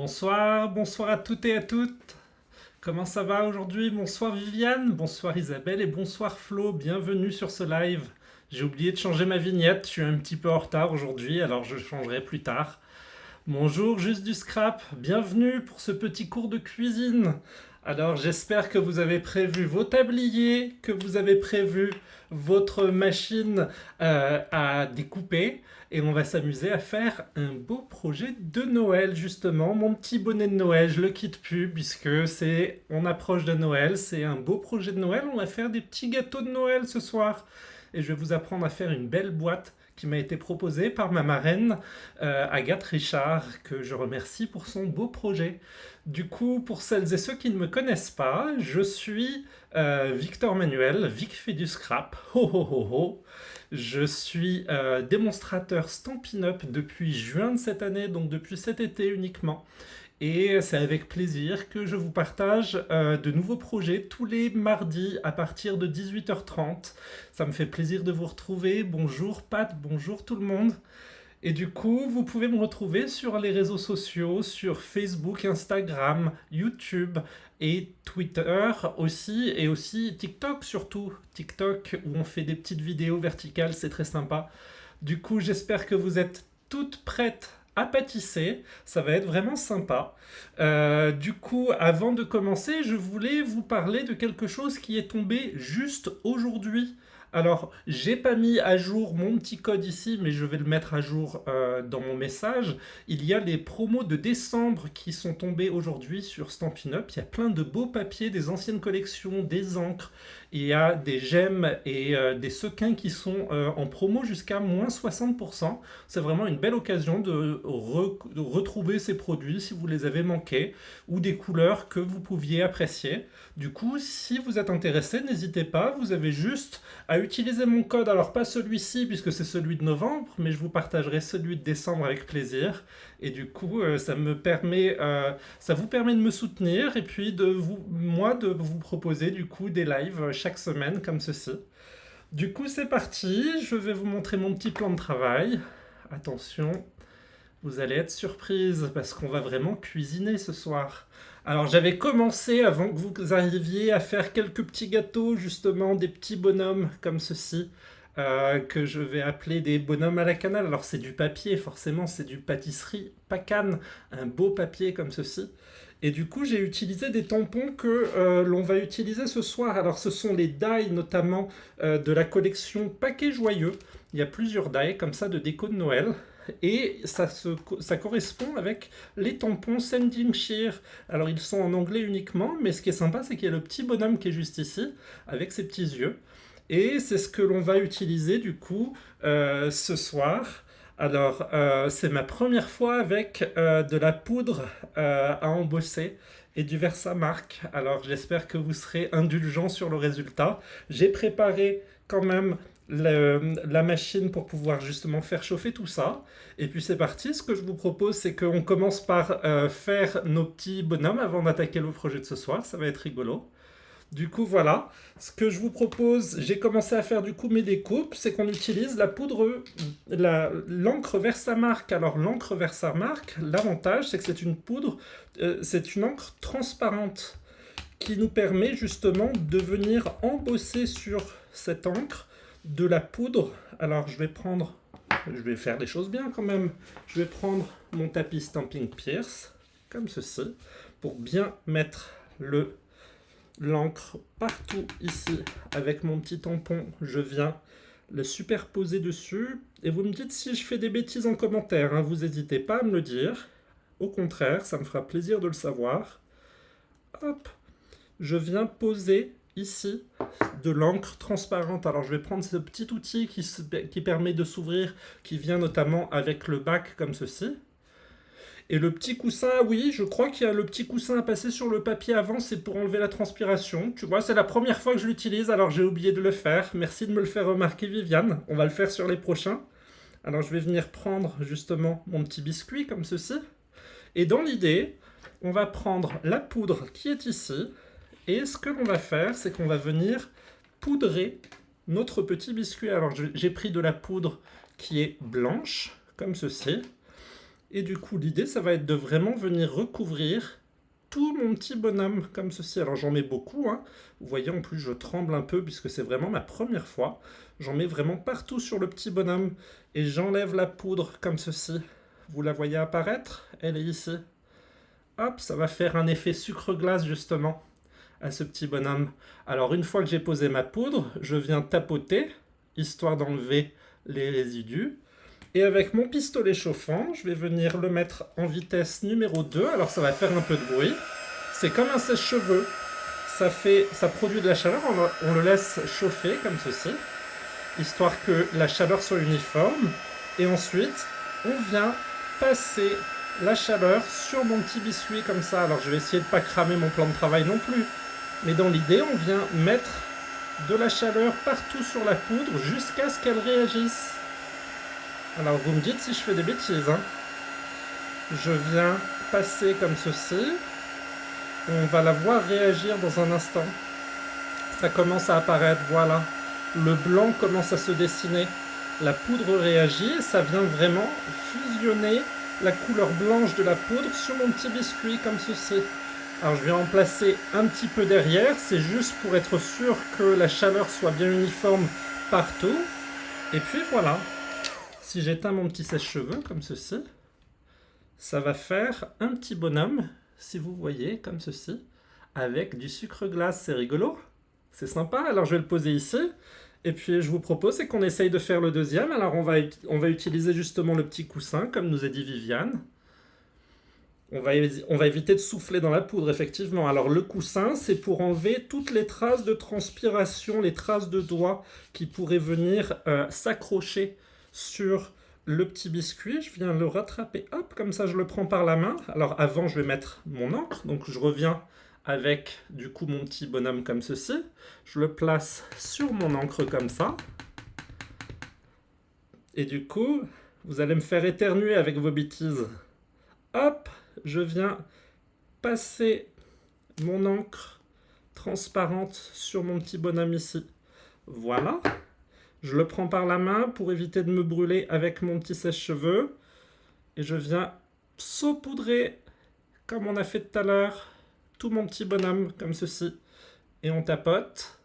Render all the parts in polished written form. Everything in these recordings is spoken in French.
Bonsoir, bonsoir à toutes et à toutes. Comment ça va aujourd'hui? Bonsoir Viviane, bonsoir Isabelle et bonsoir Flo. Bienvenue sur ce live. J'ai oublié de changer ma vignette, je suis un petit peu en retard aujourd'hui, alors je changerai plus tard. Bonjour, juste du scrap. Bienvenue pour ce petit cours de cuisine. Alors, j'espère que vous avez prévu vos tabliers, que vous avez prévu votre machine à découper. Et on va s'amuser à faire un beau projet de Noël, justement. Mon petit bonnet de Noël, je le quitte plus, puisque on approche de Noël. C'est un beau projet de Noël. On va faire des petits gâteaux de Noël ce soir. Et je vais vous apprendre à faire une belle boîte qui m'a été proposée par ma marraine, Agathe Richard, que je remercie pour son beau projet. Du coup, pour celles et ceux qui ne me connaissent pas, je suis Victor Manuel, Vic fait du scrap, ho ho ho ho. Je suis démonstrateur Stampin' Up depuis juin de cette année, donc depuis cet été uniquement. Et c'est avec plaisir que je vous partage de nouveaux projets tous les mardis à partir de 18h30. Ça me fait plaisir de vous retrouver. Bonjour Pat, bonjour tout le monde. Et du coup, vous pouvez me retrouver sur les réseaux sociaux, sur Facebook, Instagram, YouTube et Twitter aussi, et aussi TikTok surtout. TikTok où on fait des petites vidéos verticales, c'est très sympa. Du coup, j'espère que vous êtes toutes prêtes à pâtisser, ça va être vraiment sympa. Du coup, avant de commencer, je voulais vous parler de quelque chose qui est tombé juste aujourd'hui. Alors, j'ai pas mis à jour mon petit code ici, mais je vais le mettre à jour dans mon message. Il y a les promos de décembre qui sont tombés aujourd'hui sur Stampin' Up. Il y a plein de beaux papiers, des anciennes collections, des encres. Il y a des gemmes et des sequins qui sont en promo jusqu'à moins 60%. C'est vraiment une belle occasion de retrouver ces produits si vous les avez manqués ou des couleurs que vous pouviez apprécier. Du coup, si vous êtes intéressé, n'hésitez pas, vous avez juste à utiliser mon code, alors pas celui-ci puisque c'est celui de novembre, mais je vous partagerai celui de décembre avec plaisir. Et du coup, ça vous permet de me soutenir et puis moi de vous proposer du coup des lives chaque semaine comme ceci. Du coup, c'est parti, je vais vous montrer mon petit plan de travail. Attention, vous allez être surprise parce qu'on va vraiment cuisiner ce soir. Alors j'avais commencé avant que vous arriviez à faire quelques petits gâteaux, justement des petits bonhommes comme ceci, que je vais appeler des bonhommes à la cannelle. Alors c'est du papier, forcément c'est du pâtisserie pacane, un beau papier comme ceci. Et du coup j'ai utilisé des tampons que l'on va utiliser ce soir. Alors ce sont les die notamment de la collection Paquet Joyeux. Il y a plusieurs die comme ça de déco de Noël. Et ça correspond avec les tampons Sending Sheer. Alors ils sont en anglais uniquement, mais ce qui est sympa, c'est qu'il y a le petit bonhomme qui est juste ici, avec ses petits yeux. Et c'est ce que l'on va utiliser du coup ce soir. Alors c'est ma première fois avec de la poudre à embosser et du Versamark. Alors j'espère que vous serez indulgents sur le résultat. J'ai préparé quand même la machine pour pouvoir justement faire chauffer tout ça. Et puis c'est parti, ce que je vous propose c'est qu'on commence par faire nos petits bonhommes avant d'attaquer le projet de ce soir, ça va être rigolo. Du coup voilà, ce que je vous propose, j'ai commencé à faire du coup mes découpes, c'est qu'on utilise la poudre, l'encre Versamark. Alors l'encre Versamark, l'avantage c'est que c'est une poudre, c'est une encre transparente qui nous permet justement de venir embosser sur cette encre de la poudre. Alors je vais faire des choses bien quand même. Je vais prendre mon tapis Stampin' Pierce, comme ceci, pour bien mettre l'encre partout ici. Avec mon petit tampon, je viens le superposer dessus. Et vous me dites si je fais des bêtises en commentaire, hein. Vous n'hésitez pas à me le dire. Au contraire, ça me fera plaisir de le savoir. Hop, je viens poser ici de l'encre transparente. Alors je vais prendre ce petit outil qui permet de s'ouvrir, qui vient notamment avec le bac comme ceci. Et le petit coussin, oui, je crois qu'il y a le petit coussin à passer sur le papier avant, c'est pour enlever la transpiration. Tu vois, c'est la première fois que je l'utilise, alors j'ai oublié de le faire. Merci de me le faire remarquer, Viviane. On va le faire sur les prochains. Alors je vais venir prendre justement mon petit biscuit comme ceci. Et dans l'idée, on va prendre la poudre qui est ici. Et ce que l'on va faire, c'est qu'on va venir poudrer notre petit biscuit. Alors j'ai pris de la poudre qui est blanche, comme ceci. Et du coup, l'idée, ça va être de vraiment venir recouvrir tout mon petit bonhomme comme ceci. Alors j'en mets beaucoup, hein. Vous voyez, en plus, je tremble un peu puisque c'est vraiment ma première fois. J'en mets vraiment partout sur le petit bonhomme et j'enlève la poudre comme ceci. Vous la voyez apparaître? Elle est ici. Hop, ça va faire un effet sucre-glace justement à ce petit bonhomme. Alors une fois que j'ai posé ma poudre, je viens tapoter, histoire d'enlever les résidus. Et avec mon pistolet chauffant, je vais venir le mettre en vitesse numéro 2. Alors ça va faire un peu de bruit. C'est comme un sèche-cheveux. Ça produit de la chaleur, on le laisse chauffer comme ceci, histoire que la chaleur soit uniforme. Et ensuite, on vient passer la chaleur sur mon petit biscuit comme ça. Alors je vais essayer de ne pas cramer mon plan de travail non plus. Mais dans l'idée, on vient mettre de la chaleur partout sur la poudre jusqu'à ce qu'elle réagisse. Alors vous me dites si je fais des bêtises, hein. Je viens passer comme ceci. On va la voir réagir dans un instant. Ça commence à apparaître, voilà. Le blanc commence à se dessiner. La poudre réagit et ça vient vraiment fusionner la couleur blanche de la poudre sur mon petit biscuit comme ceci. Alors je vais en placer un petit peu derrière, c'est juste pour être sûr que la chaleur soit bien uniforme partout. Et puis voilà. Si j'éteins mon petit sèche-cheveux comme ceci, ça va faire un petit bonhomme, si vous voyez, comme ceci, avec du sucre glace. C'est rigolo, c'est sympa. Alors je vais le poser ici. Et puis je vous propose, c'est qu'on essaye de faire le deuxième. Alors on va utiliser justement le petit coussin, comme nous a dit Viviane. On va éviter de souffler dans la poudre, effectivement. Alors le coussin, c'est pour enlever toutes les traces de transpiration, les traces de doigts qui pourraient venir s'accrocher sur le petit biscuit. Je viens le rattraper, hop, comme ça je le prends par la main. Alors avant, je vais mettre mon encre, donc je reviens avec du coup mon petit bonhomme comme ceci. Je le place sur mon encre comme ça. Et du coup, vous allez me faire éternuer avec vos bêtises. Hop, je viens passer mon encre transparente sur mon petit bonhomme ici. Voilà. Je le prends par la main pour éviter de me brûler avec mon petit sèche-cheveux. Et je viens saupoudrer, comme on a fait tout à l'heure, tout mon petit bonhomme, comme ceci. Et on tapote.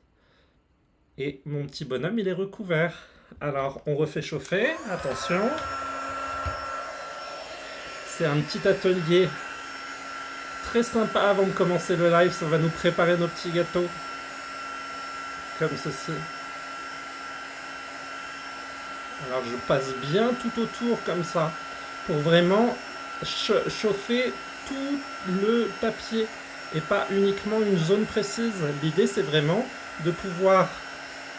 Et mon petit bonhomme, il est recouvert. Alors, on refait chauffer. Attention. C'est un petit atelier très sympa avant de commencer le live. Ça va nous préparer nos petits gâteaux. Comme ceci. Alors je passe bien tout autour comme ça. Pour vraiment chauffer tout le papier. Et pas uniquement une zone précise. L'idée c'est vraiment de pouvoir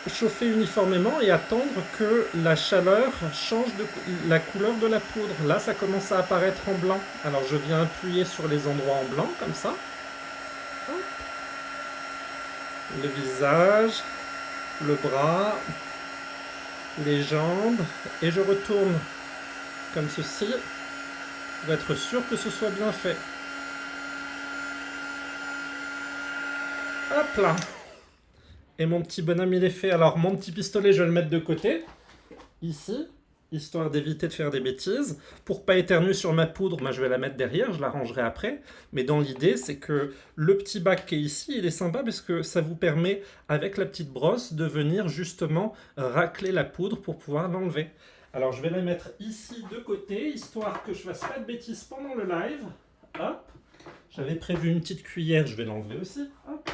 chauffer uniformément et attendre que la chaleur change de la couleur de la poudre. Là, ça commence à apparaître en blanc. Alors, je viens appuyer sur les endroits en blanc, comme ça. Hop. Le visage, le bras, les jambes. Et je retourne comme ceci pour être sûr que ce soit bien fait. Hop là. Et mon petit bonhomme, il est fait. Alors, mon petit pistolet, je vais le mettre de côté, ici, histoire d'éviter de faire des bêtises. Pour pas éternuer sur ma poudre, je vais la mettre derrière, je la rangerai après. Mais dans l'idée, c'est que le petit bac qui est ici, il est sympa parce que ça vous permet, avec la petite brosse, de venir justement racler la poudre pour pouvoir l'enlever. Alors, je vais la mettre ici de côté, histoire que je fasse pas de bêtises pendant le live. Hop. J'avais prévu une petite cuillère, je vais l'enlever aussi. Hop.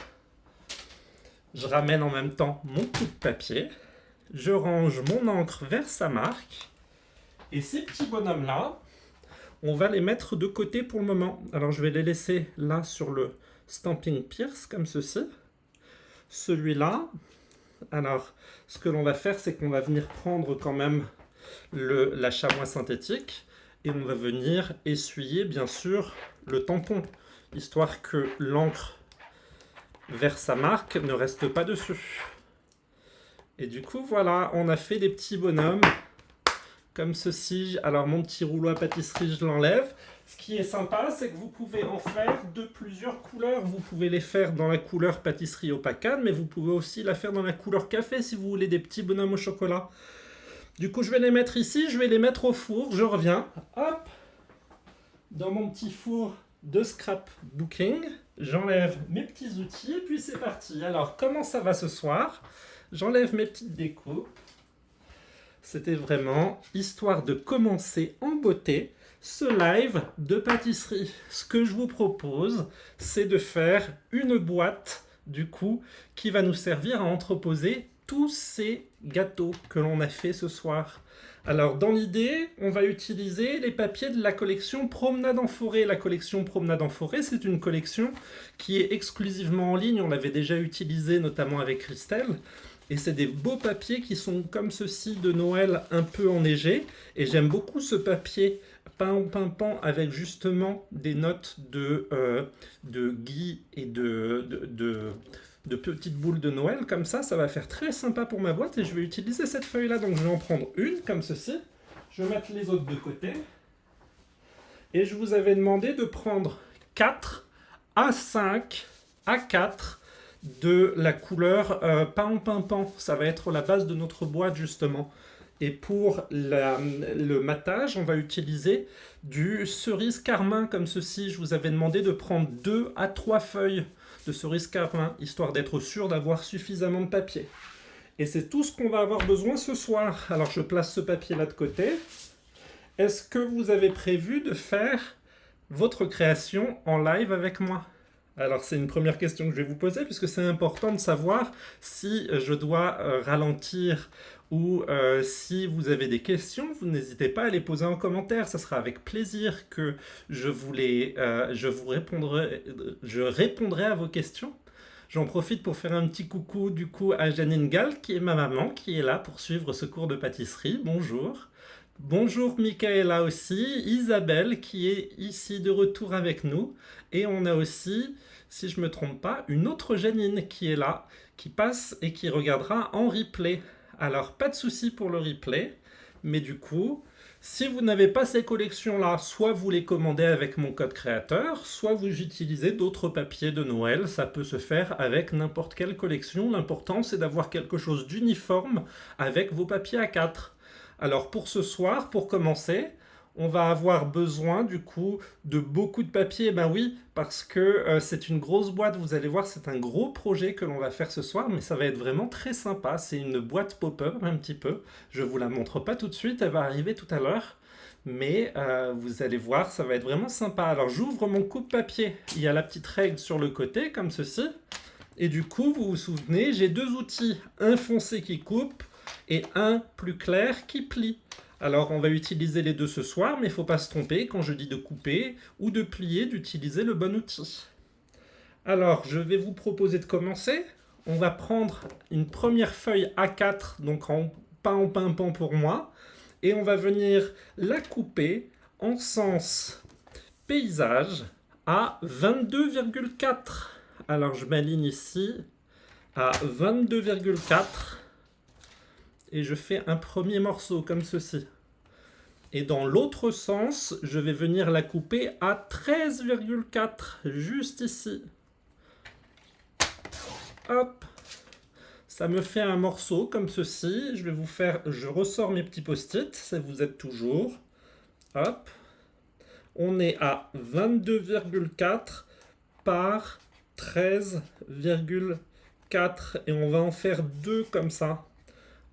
Je ramène en même temps mon coup de papier. Je range mon encre vers sa marque. Et ces petits bonhommes-là, on va les mettre de côté pour le moment. Alors, je vais les laisser là sur le Stampin' Pierce, comme ceci. Celui-là, alors, ce que l'on va faire, c'est qu'on va venir prendre quand même la chamois synthétique. Et on va venir essuyer, bien sûr, le tampon. Histoire que l'encre vers sa marque ne reste pas dessus. Et du coup, voilà, on a fait des petits bonhommes comme ceci. Alors, mon petit rouleau à pâtisserie, je l'enlève. Ce qui est sympa, c'est que vous pouvez en faire de plusieurs couleurs. Vous pouvez les faire dans la couleur pâtisserie au pacane, mais vous pouvez aussi la faire dans la couleur café si vous voulez des petits bonhommes au chocolat. Du coup, je vais les mettre ici, je vais les mettre au four. Je reviens. Hop. dans mon petit four de scrapbooking. J'enlève mes petits outils et puis c'est parti. Alors, comment ça va ce soir? J'enlève mes petites décos. C'était vraiment histoire de commencer en beauté ce live de pâtisserie. Ce que je vous propose, c'est de faire une boîte, du coup, qui va nous servir à entreposer tous ces gâteaux que l'on a fait ce soir. Alors, dans l'idée, on va utiliser les papiers de la collection Promenade en forêt. La collection Promenade en forêt, c'est une collection qui est exclusivement en ligne. On l'avait déjà utilisée, notamment avec Christelle. Et c'est des beaux papiers qui sont comme ceci de Noël, un peu enneigés. Et j'aime beaucoup ce papier peint avec justement des notes de gui et de petites boules de Noël. Comme ça va faire très sympa pour ma boîte. Et je vais utiliser cette feuille-là. Donc je vais en prendre une comme ceci. Je vais mettre les autres de côté. Et je vous avais demandé de prendre 4 A5, A4 de la couleur pan. Ça va être la base de notre boîte justement. Et pour le matage, on va utiliser du cerise carmin comme ceci. Je vous avais demandé de prendre 2 à 3 feuilles de cerise carmin, histoire d'être sûr d'avoir suffisamment de papier. Et c'est tout ce qu'on va avoir besoin ce soir. Alors je place ce papier là de côté. Est-ce que vous avez prévu de faire votre création en live avec moi ? Alors c'est une première question que je vais vous poser puisque c'est important de savoir si je dois ralentir ou si vous avez des questions, vous n'hésitez pas à les poser en commentaire. Ça sera avec plaisir que je répondrai à vos questions. J'en profite pour faire un petit coucou du coup à Janine Gall qui est ma maman qui est là pour suivre ce cours de pâtisserie. Bonjour. Bonjour Michaela aussi, Isabelle qui est ici de retour avec nous. Et on a aussi, si je ne me trompe pas, une autre Janine qui est là, qui passe et qui regardera en replay. Alors pas de souci pour le replay, mais du coup, si vous n'avez pas ces collections-là, soit vous les commandez avec mon code créateur, soit vous utilisez d'autres papiers de Noël. Ça peut se faire avec n'importe quelle collection. L'important c'est d'avoir quelque chose d'uniforme avec vos papiers A4. Alors pour ce soir, pour commencer, on va avoir besoin du coup de beaucoup de papier. Ben oui, parce que c'est une grosse boîte, vous allez voir, c'est un gros projet que l'on va faire ce soir, mais ça va être vraiment très sympa. C'est une boîte pop-up un petit peu. Je ne vous la montre pas tout de suite, elle va arriver tout à l'heure. Mais vous allez voir, ça va être vraiment sympa. Alors j'ouvre mon coupe-papier. Il y a la petite règle sur le côté, comme ceci. Et du coup, vous vous souvenez, j'ai deux outils. Un foncé qui coupe et un plus clair qui plie. Alors on va utiliser les deux ce soir, mais il ne faut pas se tromper quand je dis de couper ou de plier, d'utiliser le bon outil. Alors je vais vous proposer de commencer. On va prendre une première feuille A4, donc en pan pour moi, et on va venir la couper en sens paysage à 22,4. Alors je m'aligne ici à 22,4. Et je fais un premier morceau comme ceci. Et dans l'autre sens, je vais venir la couper à 13,4, juste ici. Hop, ça me fait un morceau comme ceci. Je ressors mes petits post-it, ça vous aide toujours. Hop, on est à 22,4 par 13,4 et on va en faire deux comme ça.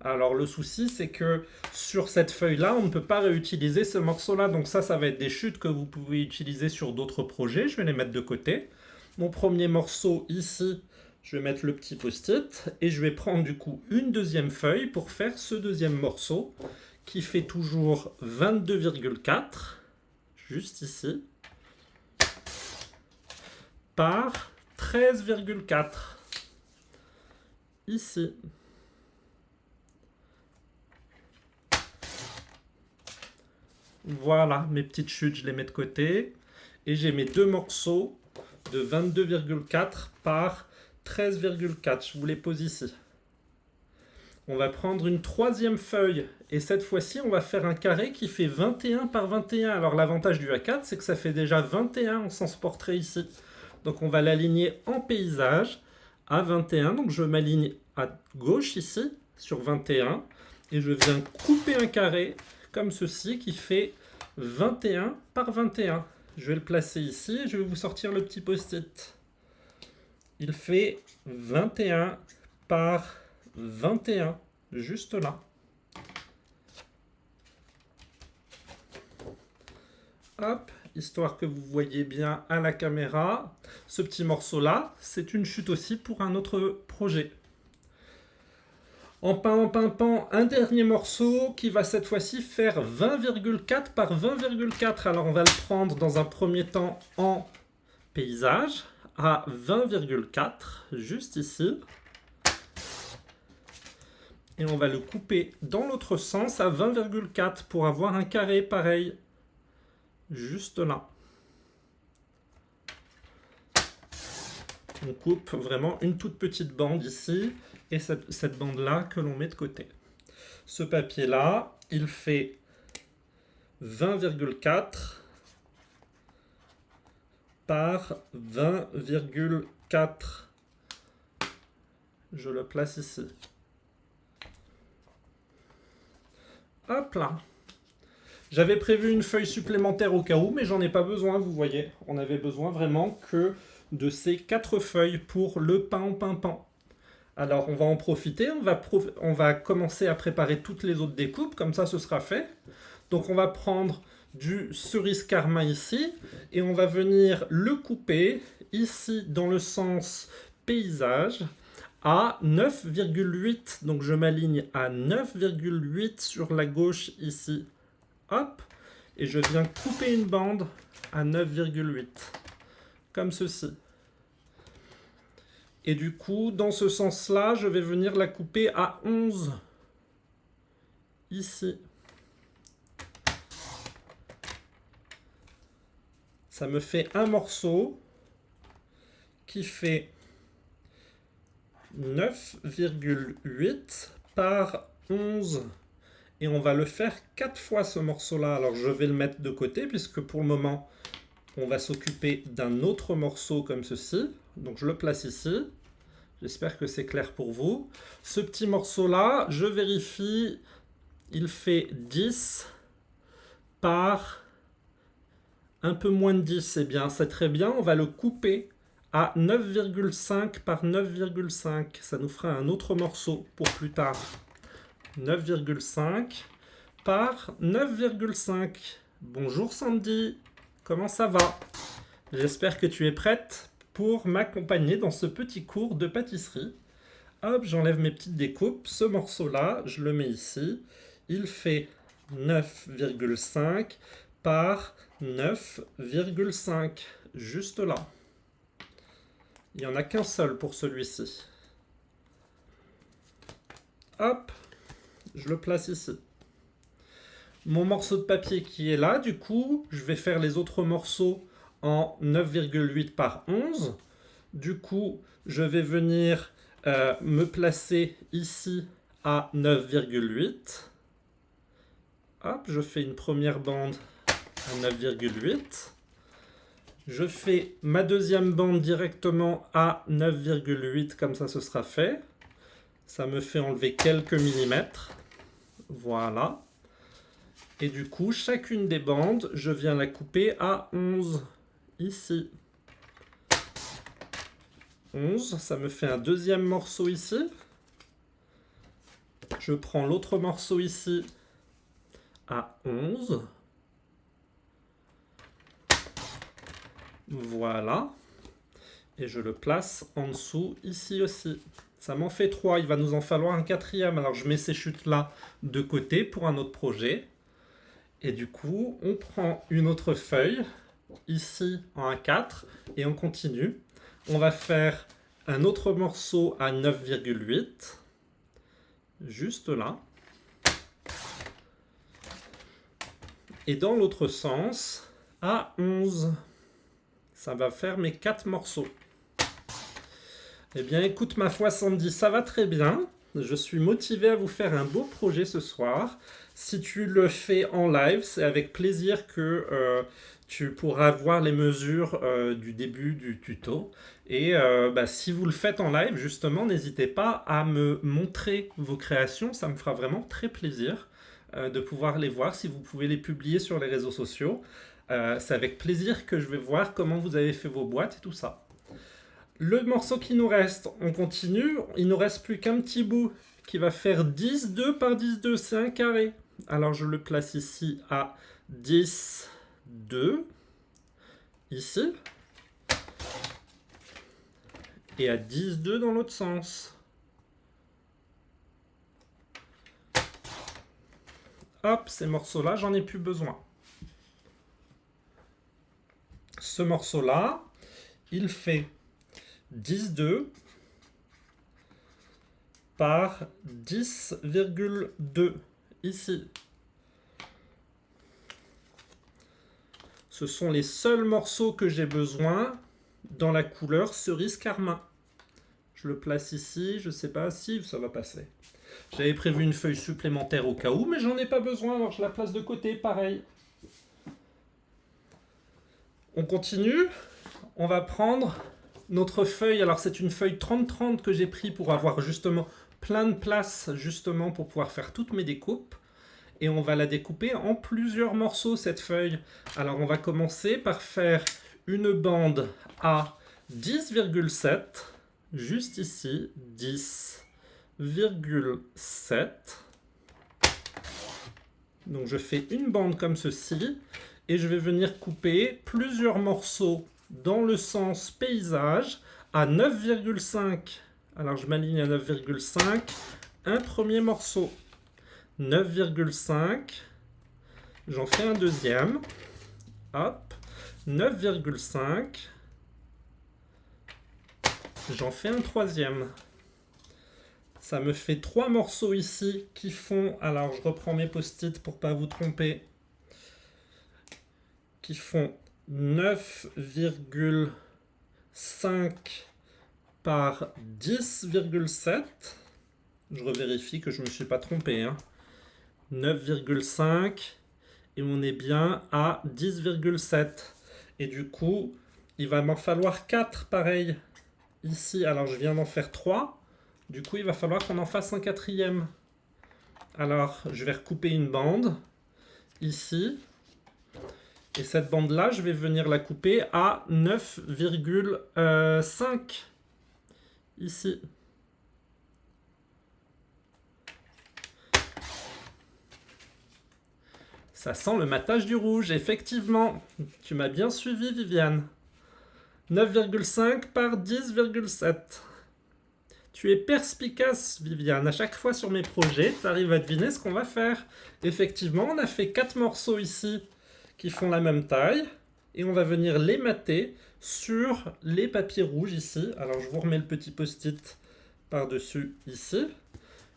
Alors le souci c'est que sur cette feuille là on ne peut pas réutiliser ce morceau là, donc ça va être des chutes que vous pouvez utiliser sur d'autres projets. Je vais les mettre de côté. Mon premier morceau ici, je vais mettre le petit post-it et je vais prendre du coup une deuxième feuille pour faire ce deuxième morceau qui fait toujours 22,4 juste ici par 13,4 ici. Voilà, mes petites chutes, je les mets de côté. Et j'ai mes deux morceaux de 22,4 par 13,4. Je vous les pose ici. On va prendre une troisième feuille. Et cette fois-ci, on va faire un carré qui fait 21 par 21. Alors l'avantage du A4, c'est que ça fait déjà 21 en sens portrait ici. Donc on va l'aligner en paysage à 21. Donc je m'aligne à gauche ici, sur 21. Et je viens couper un carré comme ceci qui fait 21 par 21. Je vais le placer ici et je vais vous sortir le petit post-it. Il fait 21 par 21, juste là. Hop, histoire que vous voyez bien à la caméra. Ce petit morceau-là, c'est une chute aussi pour un autre projet. En pan, un dernier morceau qui va cette fois-ci faire 20,4 par 20,4. Alors on va le prendre dans un premier temps en paysage à 20,4, juste ici. Et on va le couper dans l'autre sens à 20,4 pour avoir un carré pareil, juste là. On coupe vraiment une toute petite bande ici et cette bande-là que l'on met de côté. Ce papier-là, il fait 20,4 par 20,4. Je le place ici. Hop là. J'avais prévu une feuille supplémentaire au cas où, mais j'en ai pas besoin, vous voyez. On avait besoin vraiment que de ces 4 feuilles pour le pan. Alors on va en profiter, on va commencer à préparer toutes les autres découpes, comme ça ce sera fait. Donc on va prendre du cerise karma ici, et on va venir le couper ici dans le sens paysage à 9,8. Donc je m'aligne à 9,8 sur la gauche ici. Hop, et je viens couper une bande à 9,8, comme ceci. Et du coup, dans ce sens-là, je vais venir la couper à 11, ici. Ça me fait un morceau qui fait 9,8 par 11. Et on va le faire 4 fois ce morceau-là. Alors je vais le mettre de côté puisque pour le moment, on va s'occuper d'un autre morceau comme ceci. Donc je le place ici. J'espère que c'est clair pour vous. Ce petit morceau-là, je vérifie, il fait 10 par un peu moins de 10. Eh bien, c'est très bien. On va le couper à 9,5 par 9,5. Ça nous fera un autre morceau pour plus tard. 9,5 par 9,5. Bonjour Sandy, comment ça va? J'espère que tu es prête pour m'accompagner dans ce petit cours de pâtisserie. Hop, j'enlève mes petites découpes. Ce morceau-là, je le mets ici. Il fait 9,5 par 9,5. Juste là. Il n'y en a qu'un seul pour celui-ci. Hop, je le place ici. Mon morceau de papier qui est là, du coup, je vais faire les autres morceaux en 9,8 par 11. Du coup, je vais venir me placer ici à 9,8. Hop, je fais une première bande à 9,8. Je fais ma deuxième bande directement à 9,8, comme ça ce sera fait. Ça me fait enlever quelques millimètres. Voilà. Et du coup, chacune des bandes, je viens la couper à 11. Ici. 11, ça me fait un deuxième morceau ici. Je prends l'autre morceau ici à 11. Voilà. Et je le place en dessous ici aussi. Ça m'en fait 3, il va nous en falloir un quatrième. Alors je mets ces chutes-là de côté pour un autre projet. Et du coup, on prend une autre feuille, ici en A4, et on continue. On va faire un autre morceau à 9,8, juste là. Et dans l'autre sens, à 11. Ça va faire mes 4 morceaux. Eh bien, écoute, ma foi, Sandy, ça va très bien. Je suis motivé à vous faire un beau projet ce soir. Si tu le fais en live, c'est avec plaisir que tu pourras voir les mesures du début du tuto. Et si vous le faites en live, justement, n'hésitez pas à me montrer vos créations. Ça me fera vraiment très plaisir de pouvoir les voir si vous pouvez les publier sur les réseaux sociaux. C'est avec plaisir que je vais voir comment vous avez fait vos boîtes et tout ça. Le morceau qui nous reste, on continue. Il nous reste plus qu'un petit bout qui va faire 10,2 par 10,2. C'est un carré. Alors je le place ici à 10,2. Ici. Et à 10,2 dans l'autre sens. Hop, ces morceaux-là, j'en ai plus besoin. Ce morceau-là, il fait 10,2 par 10,2 ici. Ce sont les seuls morceaux que j'ai besoin dans la couleur cerise carmin. Je le place ici, je ne sais pas si ça va passer. J'avais prévu une feuille supplémentaire au cas où, mais j'en ai pas besoin, alors je la place de côté, pareil. On continue. On va prendre notre feuille. Alors c'est une feuille 30-30 que j'ai pris pour avoir justement plein de place, justement pour pouvoir faire toutes mes découpes. Et on va la découper en plusieurs morceaux, cette feuille. Alors on va commencer par faire une bande à 10,7, juste ici, 10,7. Donc je fais une bande comme ceci, et je vais venir couper plusieurs morceaux dans le sens paysage à 9,5. Alors je m'aligne à 9,5, un premier morceau. 9,5, j'en fais un deuxième, hop, 9,5, j'en fais un troisième. Ça me fait 3 morceaux ici qui font, alors je reprends mes post-it pour pas vous tromper, qui font 9,5 par 10,7. Je revérifie que je ne me suis pas trompé, hein. 9,5 et on est bien à 10,7. Et du coup, il va m'en falloir 4 pareil ici. Alors je viens d'en faire 3. Du coup, il va falloir qu'on en fasse un quatrième. Alors, je vais recouper une bande ici. Et cette bande-là, je vais venir la couper à 9,5 ici. Ça sent le matage du rouge, effectivement. Tu m'as bien suivi, Viviane. 9,5 par 10,7. Tu es perspicace, Viviane. À chaque fois sur mes projets, tu arrives à deviner ce qu'on va faire. Effectivement, on a fait 4 morceaux ici qui font la même taille. Et on va venir les mater sur les papiers rouges ici. Alors, je vous remets le petit post-it par-dessus ici.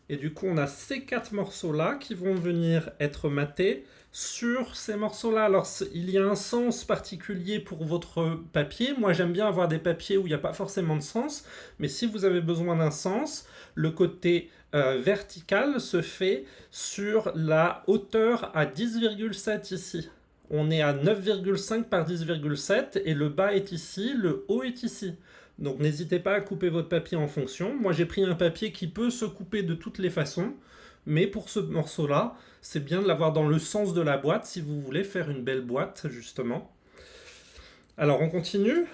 Et du coup, on a ces 4 morceaux-là qui vont venir être matés sur ces morceaux-là. Alors, il y a un sens particulier pour votre papier. Moi, j'aime bien avoir des papiers où il n'y a pas forcément de sens. Mais si vous avez besoin d'un sens, le côté vertical se fait sur la hauteur à 10,7 ici. On est à 9,5 par 10,7 et le bas est ici, le haut est ici. Donc n'hésitez pas à couper votre papier en fonction. Moi j'ai pris un papier qui peut se couper de toutes les façons, mais pour ce morceau-là, c'est bien de l'avoir dans le sens de la boîte si vous voulez faire une belle boîte justement. Alors on continue.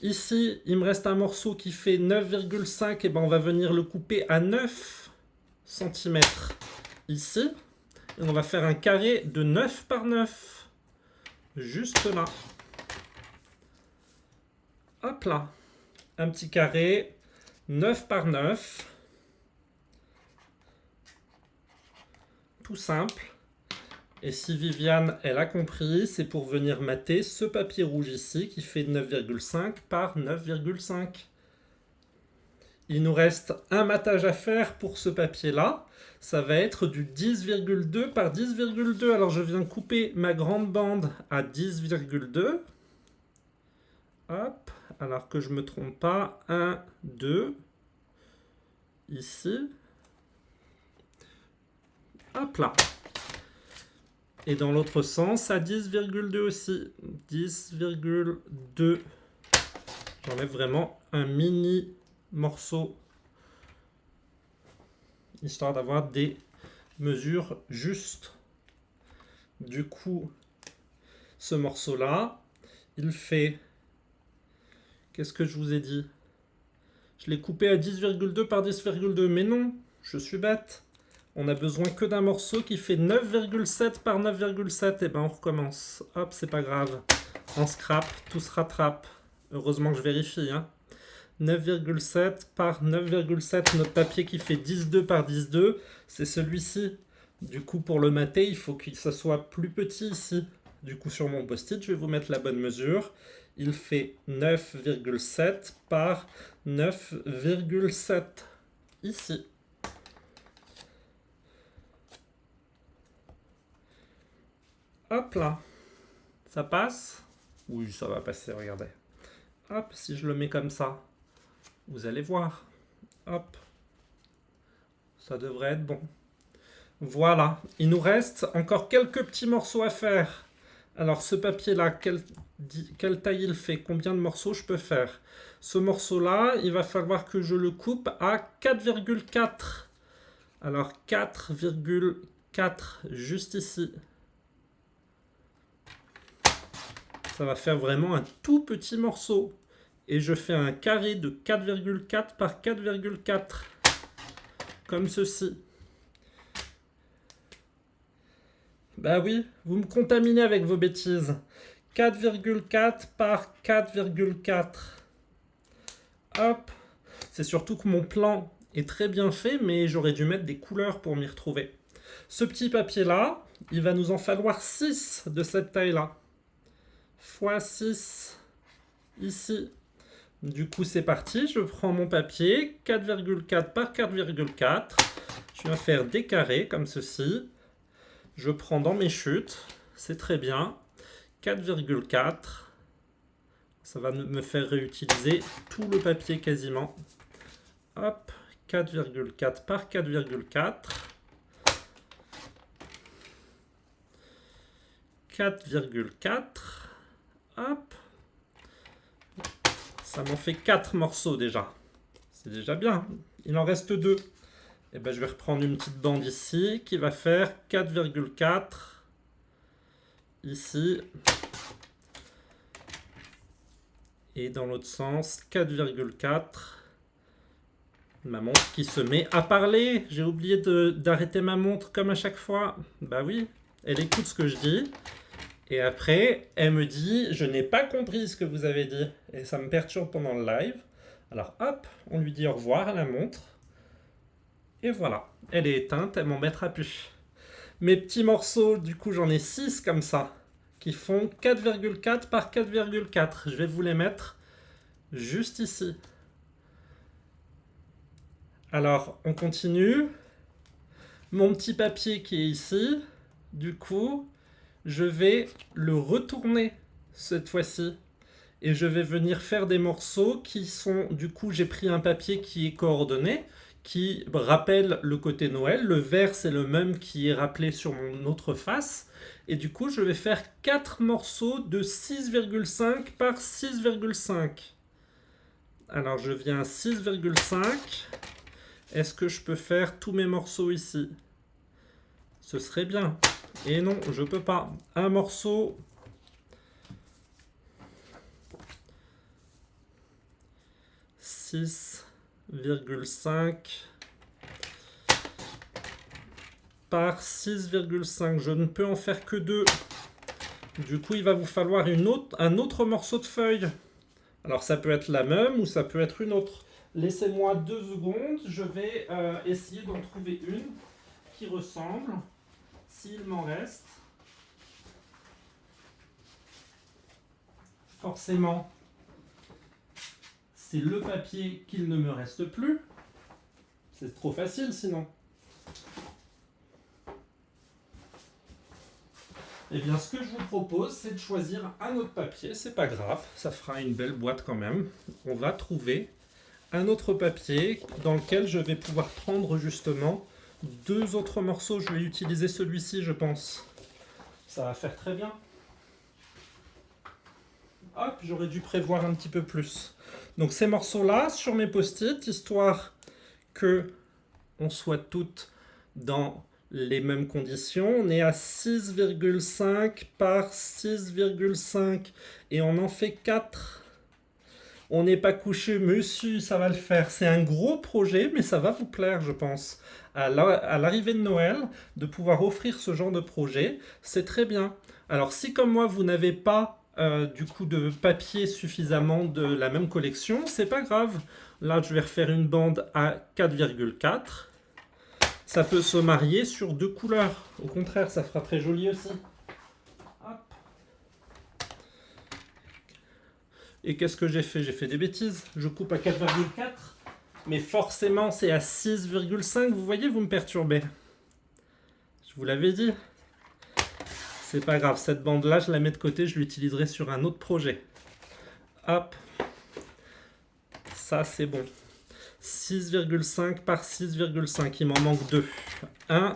Ici, il me reste un morceau qui fait 9,5, et ben on va venir le couper à 9 cm ici. Et on va faire un carré de 9 par 9. Juste là. Hop là. Un petit carré, 9 par 9. Tout simple. Et si Viviane, elle a compris, c'est pour venir mater ce papier rouge ici qui fait 9,5 par 9,5. Il nous reste un matage à faire pour ce papier-là. Ça va être du 10,2 par 10,2. Alors je viens couper ma grande bande à 10,2. Hop, alors que je ne me trompe pas. 1, 2. Ici. Hop là. Et dans l'autre sens, à 10,2 aussi. 10,2. J'enlève vraiment un mini morceau, histoire d'avoir des mesures justes. Du coup, Ce morceau-là, il fait... Qu'est-ce que je vous ai dit? Je l'ai coupé à 10,2 par 10,2, mais non, je suis bête. On a besoin que d'un morceau qui fait 9,7 par 9,7. Et ben on recommence. Hop, c'est pas grave. En scrap, tout se rattrape. Heureusement que je vérifie. Hein. 9,7 par 9,7. Notre papier qui fait 10,2 par 10,2, c'est celui-ci. Du coup, pour le mater, il faut que ça soit plus petit ici. Du coup, sur mon post-it, je vais vous mettre la bonne mesure. Il fait 9,7 par 9,7 ici. Hop là. Ça passe? Oui, ça va passer, regardez. Hop, si je le mets comme ça, vous allez voir. Hop. Ça devrait être bon. Voilà. Il nous reste encore quelques petits morceaux à faire. Alors, ce papier-là, quelle taille il fait? Combien de morceaux je peux faire? Ce morceau-là, il va falloir que je le coupe à 4,4. Alors, 4,4, juste ici. Ça va faire vraiment un tout petit morceau. Et je fais un carré de 4,4 par 4,4. Comme ceci. Bah oui, vous me contaminez avec vos bêtises. 4,4 par 4,4. Hop. C'est surtout que mon plan est très bien fait, mais j'aurais dû mettre des couleurs pour m'y retrouver. Ce petit papier-là, il va nous en falloir 6 de cette taille-là. Fois 6 ici. Du coup, c'est parti. Je prends mon papier, 4,4 par 4,4. Je viens faire des carrés comme ceci. Je prends dans mes chutes. C'est très bien. 4,4. Ça va me faire réutiliser tout le papier quasiment. Hop, 4,4 par 4,4. 4,4. Hop. Ça m'en fait 4 morceaux déjà. C'est déjà bien. Il en reste 2. Et ben, je vais reprendre une petite bande ici qui va faire 4,4 ici. Et dans l'autre sens, 4,4. Ma montre qui se met à parler. J'ai oublié d'arrêter ma montre comme à chaque fois. Bah oui, elle écoute ce que je dis. Et après, elle me dit, je n'ai pas compris ce que vous avez dit. Et ça me perturbe pendant le live. Alors hop, on lui dit au revoir à la montre. Et voilà, elle est éteinte, elle m'embêtera plus. Mes petits morceaux, du coup j'en ai 6 comme ça, qui font 4,4 par 4,4. Je vais vous les mettre juste ici. Alors, on continue. Mon petit papier qui est ici, du coup, je vais le retourner cette fois-ci. Et je vais venir faire des morceaux qui sont... Du coup, j'ai pris un papier qui est coordonné, qui rappelle le côté Noël. Le vert, c'est le même qui est rappelé sur mon autre face. Et du coup, je vais faire 4 morceaux de 6,5 par 6,5. Alors, je viens à 6,5. Est-ce que je peux faire tous mes morceaux ici? Ce serait bien. Et non, je peux pas. Un morceau... 6,5 par 6,5. Je ne peux en faire que 2. Du coup, il va vous falloir un autre morceau de feuille. Alors, ça peut être la même ou ça peut être une autre. Laissez-moi 2 secondes. Je vais essayer d'en trouver une qui ressemble. S'il m'en reste. Forcément, c'est le papier qu'il ne me reste plus. C'est trop facile sinon. Eh bien, ce que je vous propose, c'est de choisir un autre papier. C'est pas grave, ça fera une belle boîte quand même. On va trouver un autre papier dans lequel je vais pouvoir prendre justement 2 autres morceaux. Je vais utiliser celui-ci, je pense. Ça va faire très bien. Hop, j'aurais dû prévoir un petit peu plus. Donc ces morceaux-là, sur mes post-it, histoire que on soit toutes dans les mêmes conditions. On est à 6,5 par 6,5 et on en fait 4. On n'est pas couché, monsieur, ça va le faire. C'est un gros projet, mais ça va vous plaire, je pense. À l'arrivée de Noël, de pouvoir offrir ce genre de projet, c'est très bien. Alors, si comme moi, vous n'avez pas du coup de papier suffisamment de la même collection, c'est pas grave. Là, je vais refaire une bande à 4,4. Ça peut se marier sur 2 couleurs. Au contraire, ça fera très joli aussi. Hop. Et qu'est-ce que j'ai fait? J'ai fait des bêtises. Je coupe à 4,4. Mais forcément, c'est à 6,5. Vous voyez, vous me perturbez. Je vous l'avais dit. C'est pas grave. Cette bande-là, je la mets de côté. Je l'utiliserai sur un autre projet. Hop. Ça, c'est bon. 6,5 par 6,5. Il m'en manque 2. 1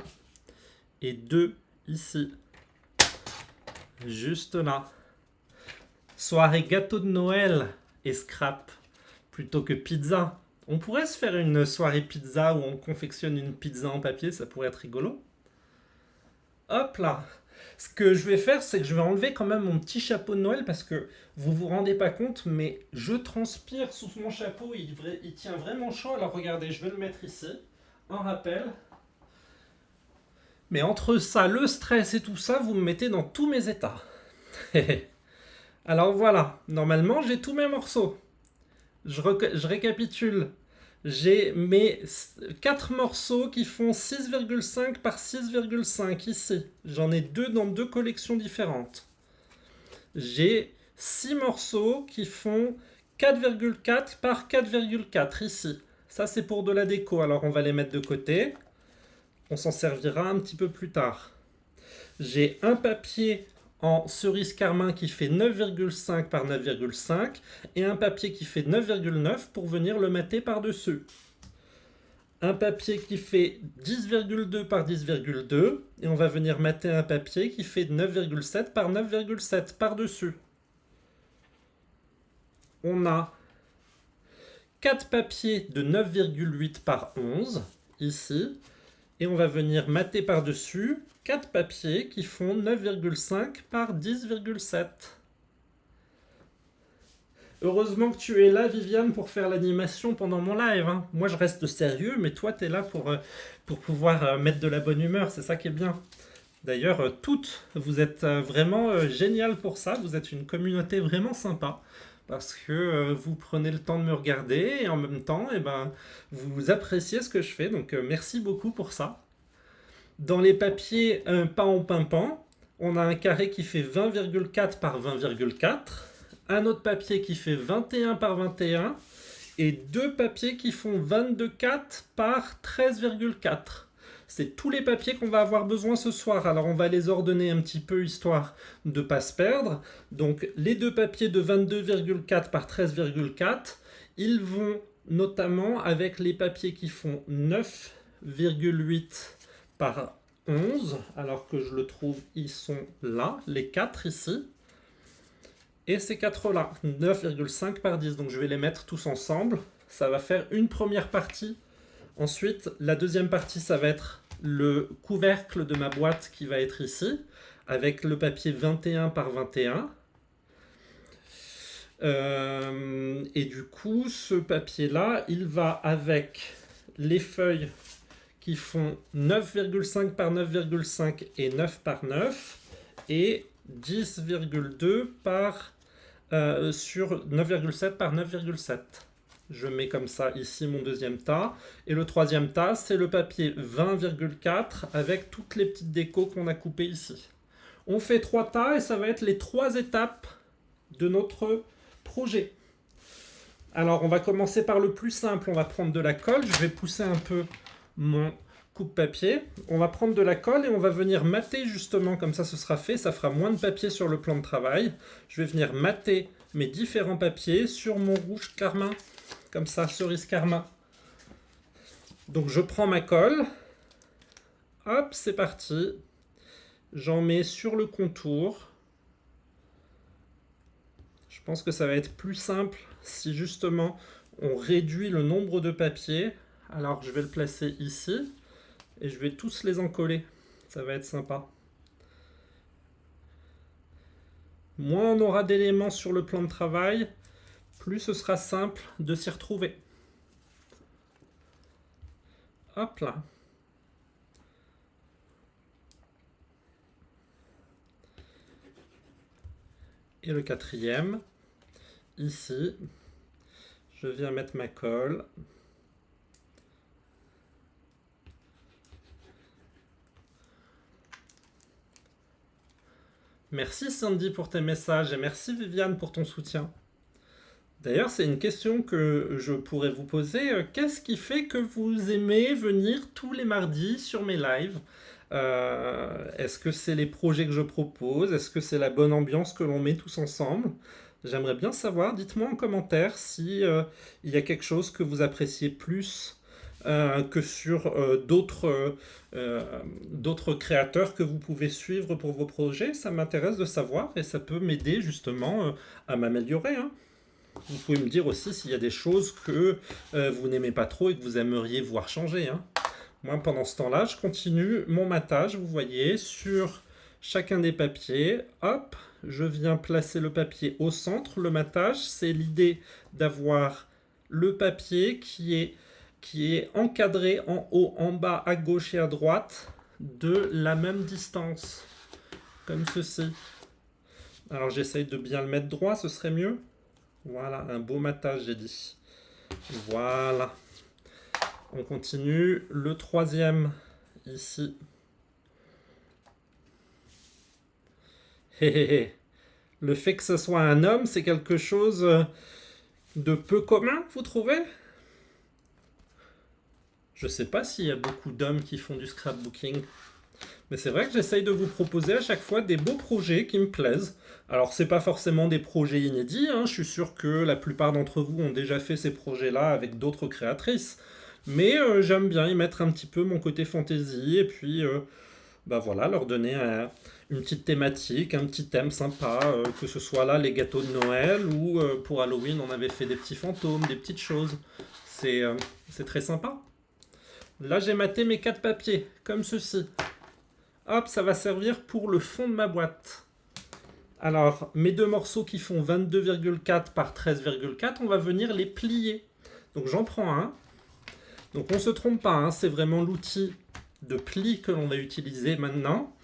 et 2 ici. Juste là. Soirée gâteau de Noël et scrap plutôt que pizza. On pourrait se faire une soirée pizza où on confectionne une pizza en papier, ça pourrait être rigolo. Hop là. Ce que je vais faire, c'est que je vais enlever quand même mon petit chapeau de Noël parce que vous vous rendez pas compte, mais je transpire sous mon chapeau, il tient vraiment chaud. Alors regardez, je vais le mettre ici, en rappel. Mais entre ça, le stress et tout ça, vous me mettez dans tous mes états. Alors voilà, normalement j'ai tous mes morceaux. Je récapitule. J'ai mes 4 morceaux qui font 6,5 par 6,5 ici. J'en ai 2 dans 2 collections différentes. J'ai 6 morceaux qui font 4,4 par 4,4 ici. Ça c'est pour de la déco, alors on va les mettre de côté. On s'en servira un petit peu plus tard. J'ai un papier en cerise carmin qui fait 9,5 par 9,5 et un papier qui fait 9,9 pour venir le mater par-dessus. Un papier qui fait 10,2 par 10,2 et on va venir mater un papier qui fait 9,7 par 9,7 par-dessus. On a 4 papiers de 9,8 par 11 ici et on va venir mater par-dessus 4 papiers qui font 9,5 par 10,7. Heureusement que tu es là, Viviane, pour faire l'animation pendant mon live. Hein. Moi, je reste sérieux, mais toi, tu es là pour pouvoir mettre de la bonne humeur. C'est ça qui est bien. D'ailleurs, toutes, vous êtes vraiment géniales pour ça. Vous êtes une communauté vraiment sympa. Parce que vous prenez le temps de me regarder et en même temps, eh ben, vous appréciez ce que je fais. Donc, merci beaucoup pour ça. Dans les papiers peint en pimpant, on a un carré qui fait 20,4 par 20,4, un autre papier qui fait 21 par 21 et 2 papiers qui font 22,4 par 13,4. C'est tous les papiers qu'on va avoir besoin ce soir. Alors on va les ordonner un petit peu histoire de ne pas se perdre. Donc les 2 papiers de 22,4 par 13,4, ils vont notamment avec les papiers qui font 9,8 par 11, alors que je le trouve, ils sont là, les 4 ici, et ces 4 là, 9,5 par 10, donc je vais les mettre tous ensemble, ça va faire une première partie, ensuite la deuxième partie ça va être le couvercle de ma boîte qui va être ici, avec le papier 21 par 21, et du coup ce papier là, il va avec les feuilles qui font 9,5 par 9,5 et 9 par 9 et 10,2 par sur 9,7 par 9,7. Je mets comme ça ici mon deuxième tas. Et le troisième tas, c'est le papier 20,4 avec toutes les petites décos qu'on a coupées ici. On fait 3 tas et ça va être les 3 étapes de notre projet. Alors on va commencer par le plus simple. On va prendre de la colle. Je vais pousser un peu mon coupe-papier. On va prendre de la colle et on va venir mater justement, comme ça ce sera fait, ça fera moins de papier sur le plan de travail. Je vais venir mater mes différents papiers sur mon rouge carmin, comme ça, cerise carmin. Donc je prends ma colle, hop, c'est parti. J'en mets sur le contour. Je pense que ça va être plus simple si justement on réduit le nombre de papiers. Alors je vais le placer ici. Et je vais tous les encoller. Ça va être sympa. Moins on aura d'éléments sur le plan de travail, plus ce sera simple de s'y retrouver. Hop là. Et le quatrième, ici, je viens mettre ma colle. Merci Sandy pour tes messages et merci Viviane pour ton soutien. D'ailleurs, c'est une question que je pourrais vous poser. Qu'est-ce qui fait que vous aimez venir tous les mardis sur mes lives? Est-ce que c'est les projets que je propose? Est-ce que c'est la bonne ambiance que l'on met tous ensemble? J'aimerais bien savoir. Dites-moi en commentaire si il y a quelque chose que vous appréciez plus que sur d'autres créateurs que vous pouvez suivre pour vos projets. Ça m'intéresse de savoir et ça peut m'aider justement à m'améliorer, hein. Vous pouvez me dire aussi s'il y a des choses que vous n'aimez pas trop et que vous aimeriez voir changer, hein. Moi, pendant ce temps-là, je continue mon matage, vous voyez, sur chacun des papiers. Hop, je viens placer le papier au centre. Le matage, c'est l'idée d'avoir le papier qui est encadré en haut, en bas, à gauche et à droite de la même distance, comme ceci. Alors j'essaye de bien le mettre droit, ce serait mieux. Voilà, un beau matage, j'ai dit. Voilà. On continue. Le troisième, ici. Hé hé hé. Le fait que ce soit un homme, c'est quelque chose de peu commun, vous trouvez? Je sais pas s'il y a beaucoup d'hommes qui font du scrapbooking. Mais c'est vrai que j'essaye de vous proposer à chaque fois des beaux projets qui me plaisent. Alors c'est pas forcément des projets inédits, hein. Je suis sûr que la plupart d'entre vous ont déjà fait ces projets-là avec d'autres créatrices. Mais j'aime bien y mettre un petit peu mon côté fantaisie et puis bah voilà, leur donner une petite thématique, un petit thème sympa, que ce soit là les gâteaux de Noël ou pour Halloween on avait fait des petits fantômes, des petites choses. C'est très sympa. Là j'ai maté mes 4 papiers, comme ceci. Hop, ça va servir pour le fond de ma boîte. Alors, mes deux morceaux qui font 22,4 par 13,4, on va venir les plier. Donc j'en prends un. Donc on ne se trompe pas, hein, c'est vraiment l'outil de pli que l'on va utiliser maintenant.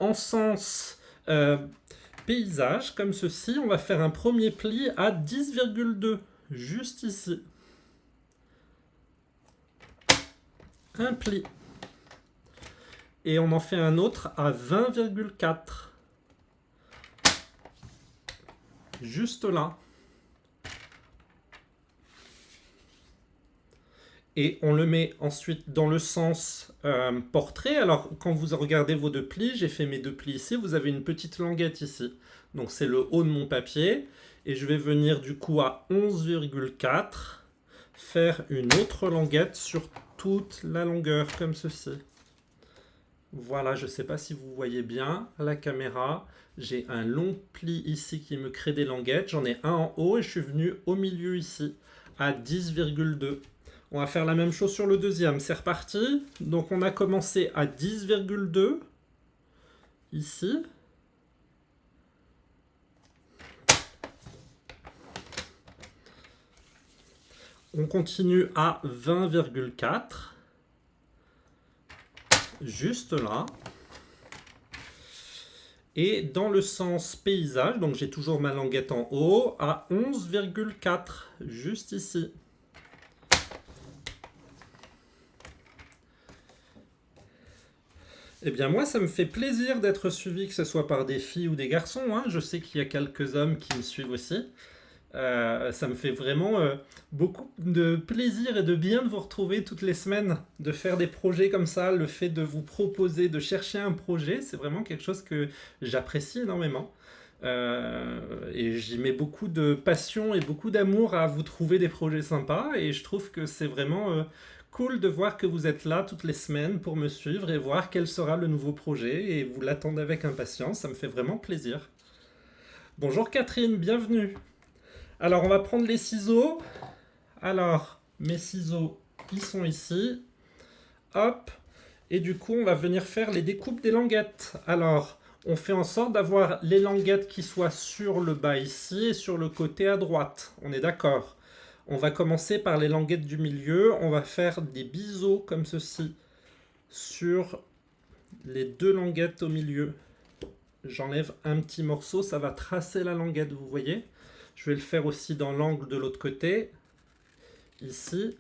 En sens paysage, comme ceci, on va faire un premier pli à 10,2, juste ici. Un pli. Et on en fait un autre à 20,4. Juste là. Et on le met ensuite dans le sens portrait. Alors, quand vous regardez vos deux plis, j'ai fait mes deux plis ici, vous avez une petite languette ici. Donc, c'est le haut de mon papier. Et je vais venir du coup à 11,4, faire une autre languette sur toute la longueur, comme ceci. Voilà, je ne sais pas si vous voyez bien à la caméra. J'ai un long pli ici qui me crée des languettes. J'en ai un en haut et je suis venu au milieu ici, à 10,2. On va faire la même chose sur le deuxième. C'est reparti. Donc on a commencé à 10,2 ici. On continue à 20,4. Juste là. Et dans le sens paysage, donc j'ai toujours ma languette en haut, à 11,4, juste ici. Eh bien moi, ça me fait plaisir d'être suivi, que ce soit par des filles ou des garçons, hein. Je sais qu'il y a quelques hommes qui me suivent aussi. Ça me fait vraiment beaucoup de plaisir et de bien de vous retrouver toutes les semaines, de faire des projets comme ça. Le fait de vous proposer, de chercher un projet, c'est vraiment quelque chose que j'apprécie énormément. Et j'y mets beaucoup de passion et beaucoup d'amour à vous trouver des projets sympas. Et je trouve que c'est vraiment cool de voir que vous êtes là toutes les semaines pour me suivre et voir quel sera le nouveau projet. Et vous l'attendez avec impatience, ça me fait vraiment plaisir. Bonjour Catherine, bienvenue. Alors, on va prendre les ciseaux. Alors, mes ciseaux, ils sont ici. Hop. Et du coup, on va venir faire les découpes des languettes. Alors, on fait en sorte d'avoir les languettes qui soient sur le bas ici et sur le côté à droite. On est d'accord? On va commencer par les languettes du milieu. On va faire des biseaux comme ceci sur les deux languettes au milieu. J'enlève un petit morceau, ça va tracer la languette, vous voyez? Je vais le faire aussi dans l'angle de l'autre côté, ici.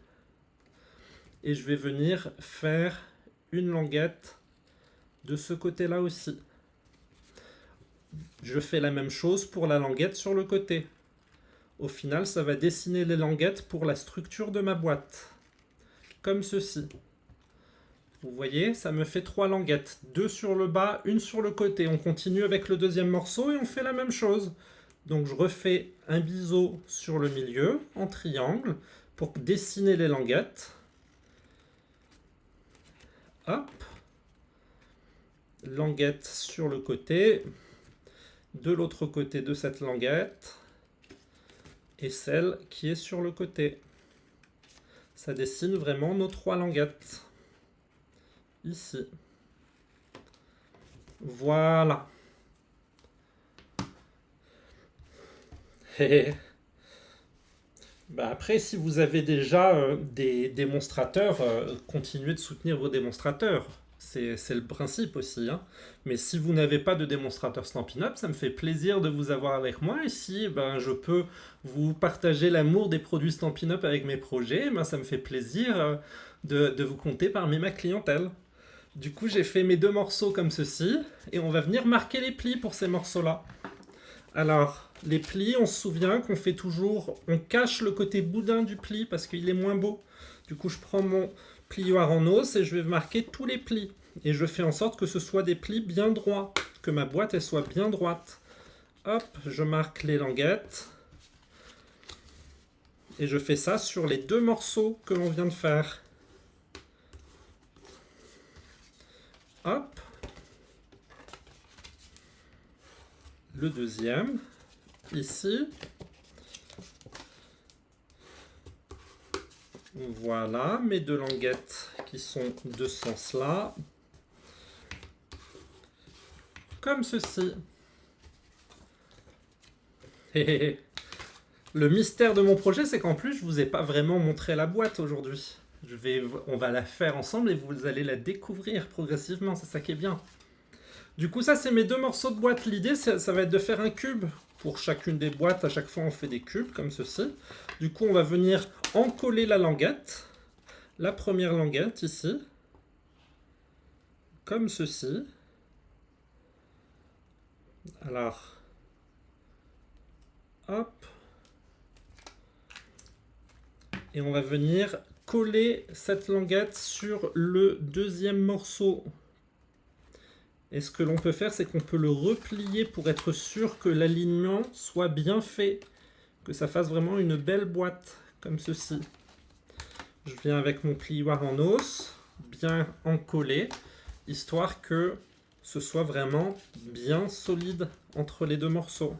Et je vais venir faire une languette de ce côté-là aussi. Je fais la même chose pour la languette sur le côté. Au final, ça va dessiner les languettes pour la structure de ma boîte. Comme ceci. Vous voyez, ça me fait 3 languettes. 2 sur le bas, une sur le côté. On continue avec le deuxième morceau et on fait la même chose. Donc je refais un biseau sur le milieu, en triangle, pour dessiner les languettes. Hop. Languette sur le côté. De l'autre côté de cette languette. Et celle qui est sur le côté. Ça dessine vraiment nos 3 languettes. Ici. Voilà. Bah après, si vous avez déjà des démonstrateurs, continuez de soutenir vos démonstrateurs. C'est le principe aussi, hein. Mais si vous n'avez pas de démonstrateur Stampin' Up, ça me fait plaisir de vous avoir avec moi. Et si ben, je peux vous partager l'amour des produits Stampin' Up avec mes projets, ben, ça me fait plaisir de vous compter parmi ma clientèle. Du coup, j'ai fait mes 2 morceaux comme ceci. Et on va venir marquer les plis pour ces morceaux-là. Alors, les plis, on se souvient qu'on fait toujours... On cache le côté boudin du pli parce qu'il est moins beau. Du coup, je prends mon plioir en os et je vais marquer tous les plis. Et je fais en sorte que ce soit des plis bien droits. Que ma boîte, elle soit bien droite. Hop, je marque les languettes. Et je fais ça sur les 2 morceaux que l'on vient de faire. Hop. Le deuxième, ici. Voilà, mes 2 languettes qui sont de ce sens-là. Comme ceci. Le mystère de mon projet, c'est qu'en plus, je ne vous ai pas vraiment montré la boîte aujourd'hui. On va la faire ensemble et vous allez la découvrir progressivement, c'est ça qui est bien. Du coup, ça, c'est mes 2 morceaux de boîte. L'idée, ça va être de faire un cube. Pour chacune des boîtes, à chaque fois, on fait des cubes, comme ceci. Du coup, on va venir encoller la languette. La première languette, ici. Comme ceci. Alors, hop. Et on va venir coller cette languette sur le deuxième morceau. Et ce que l'on peut faire, c'est qu'on peut le replier pour être sûr que l'alignement soit bien fait. Que ça fasse vraiment une belle boîte, comme ceci. Je viens avec mon plioir en os, bien encollé, histoire que ce soit vraiment bien solide entre les 2 morceaux.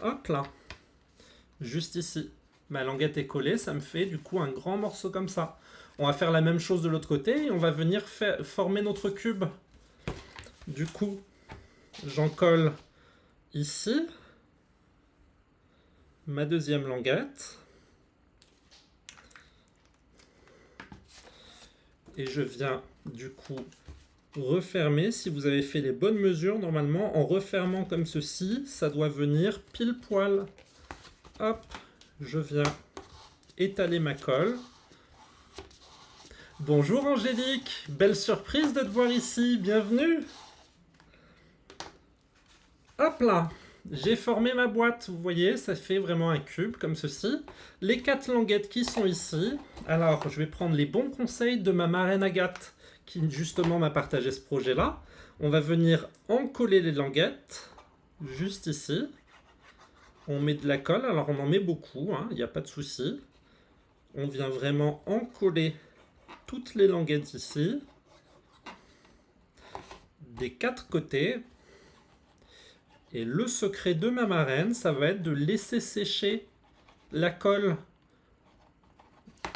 Hop là. Juste ici. Ma languette est collée, ça me fait du coup un grand morceau comme ça. On va faire la même chose de l'autre côté et on va venir former notre cube. Du coup, j'en colle ici ma deuxième languette. Et je viens du coup refermer. Si vous avez fait les bonnes mesures, normalement, en refermant comme ceci, ça doit venir pile poil. Hop, je viens étaler ma colle. Bonjour Angélique, belle surprise de te voir ici, bienvenue. Hop là, j'ai formé ma boîte, vous voyez, ça fait vraiment un cube comme ceci. Les 4 languettes qui sont ici, alors je vais prendre les bons conseils de ma marraine Agathe, qui justement m'a partagé ce projet-là. On va venir encoller les languettes, juste ici. On met de la colle, alors on en met beaucoup, il n'y a pas de souci. On vient vraiment encoller toutes les languettes ici, des 4 côtés. Et le secret de ma marraine, ça va être de laisser sécher la colle.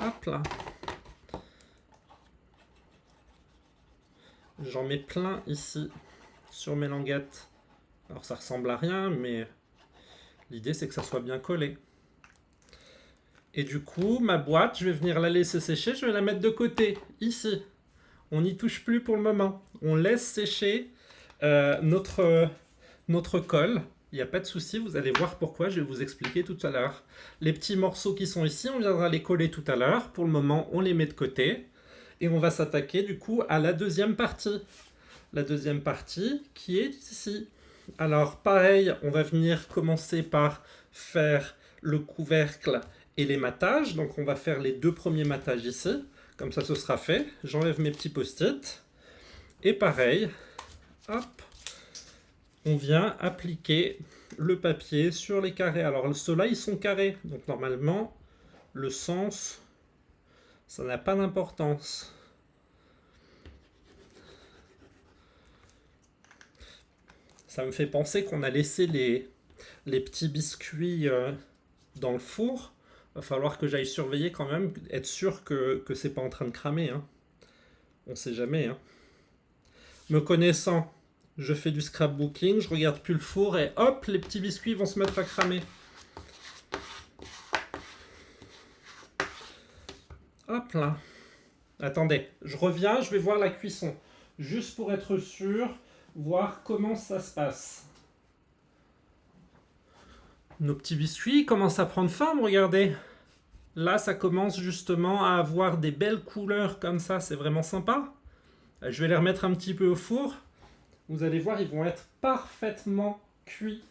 Hop là. J'en mets plein ici, sur mes languettes. Alors ça ressemble à rien, mais l'idée c'est que ça soit bien collé. Et du coup, ma boîte, je vais venir la laisser sécher, je vais la mettre de côté, ici. On n'y touche plus pour le moment. On laisse sécher notre colle. Il n'y a pas de souci, vous allez voir pourquoi, je vais vous expliquer tout à l'heure. Les petits morceaux qui sont ici, on viendra les coller tout à l'heure. Pour le moment, on les met de côté. Et on va s'attaquer du coup à la deuxième partie. La deuxième partie qui est ici. Alors pareil, on va venir commencer par faire le couvercle et les mattages. Donc on va faire les deux premiers mattages ici. Comme ça, ce sera fait. J'enlève mes petits post-it. Et pareil, hop, on vient appliquer le papier sur les carrés. Alors ceux-là, ils sont carrés. Donc normalement, le sens, ça n'a pas d'importance. Ça me fait penser qu'on a laissé les petits biscuits dans le four. Il va falloir que j'aille surveiller quand même, être sûr que c'est pas en train de cramer. Hein. On sait jamais. Hein. Me connaissant, je fais du scrapbooking, je regarde plus le four et hop, les petits biscuits vont se mettre à cramer. Hop là. Attendez, je reviens, je vais voir la cuisson. Juste pour être sûr, voir comment ça se passe. Nos petits biscuits commencent à prendre forme, regardez. Là, ça commence justement à avoir des belles couleurs comme ça, c'est vraiment sympa. Je vais les remettre un petit peu au four. Vous allez voir, ils vont être parfaitement cuits.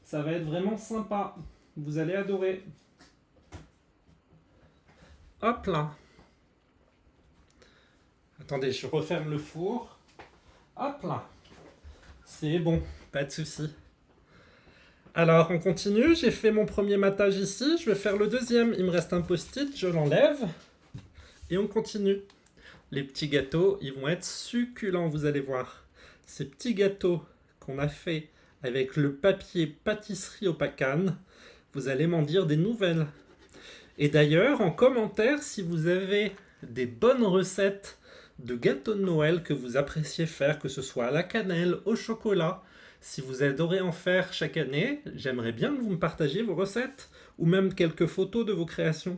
Ça va être vraiment sympa. Vous allez adorer. Hop là. Attendez, je referme le four. Hop là. C'est bon, pas de souci. Alors, on continue. J'ai fait mon premier matage ici. Je vais faire le deuxième. Il me reste un post-it. Je l'enlève. Et on continue. Les petits gâteaux, ils vont être succulents, vous allez voir. Ces petits gâteaux qu'on a fait avec le papier pâtisserie au Pacane, vous allez m'en dire des nouvelles. Et d'ailleurs, en commentaire, si vous avez des bonnes recettes de gâteaux de Noël que vous appréciez faire, que ce soit à la cannelle, au chocolat, si vous adorez en faire chaque année, j'aimerais bien que vous me partagiez vos recettes ou même quelques photos de vos créations.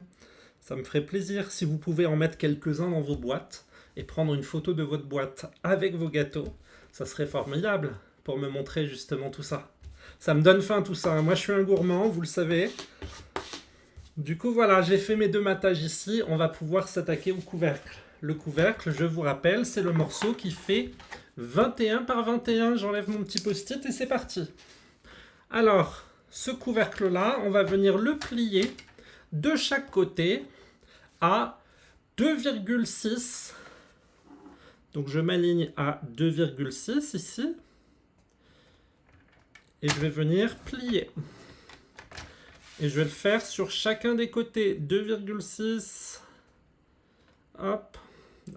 Ça me ferait plaisir si vous pouvez en mettre quelques-uns dans vos boîtes et prendre une photo de votre boîte avec vos gâteaux. Ça serait formidable pour me montrer justement tout ça. Ça me donne faim tout ça. Moi je suis un gourmand, vous le savez. Du coup voilà, j'ai fait mes deux mattages ici. On va pouvoir s'attaquer au couvercle. Le couvercle, je vous rappelle, c'est le morceau qui fait 21 par 21. J'enlève mon petit post-it et c'est parti. Alors, ce couvercle-là, on va venir le plier de chaque côté à 2,6. Donc je m'aligne à 2,6 ici. Et je vais venir plier. Et je vais le faire sur chacun des côtés. 2,6. Hop.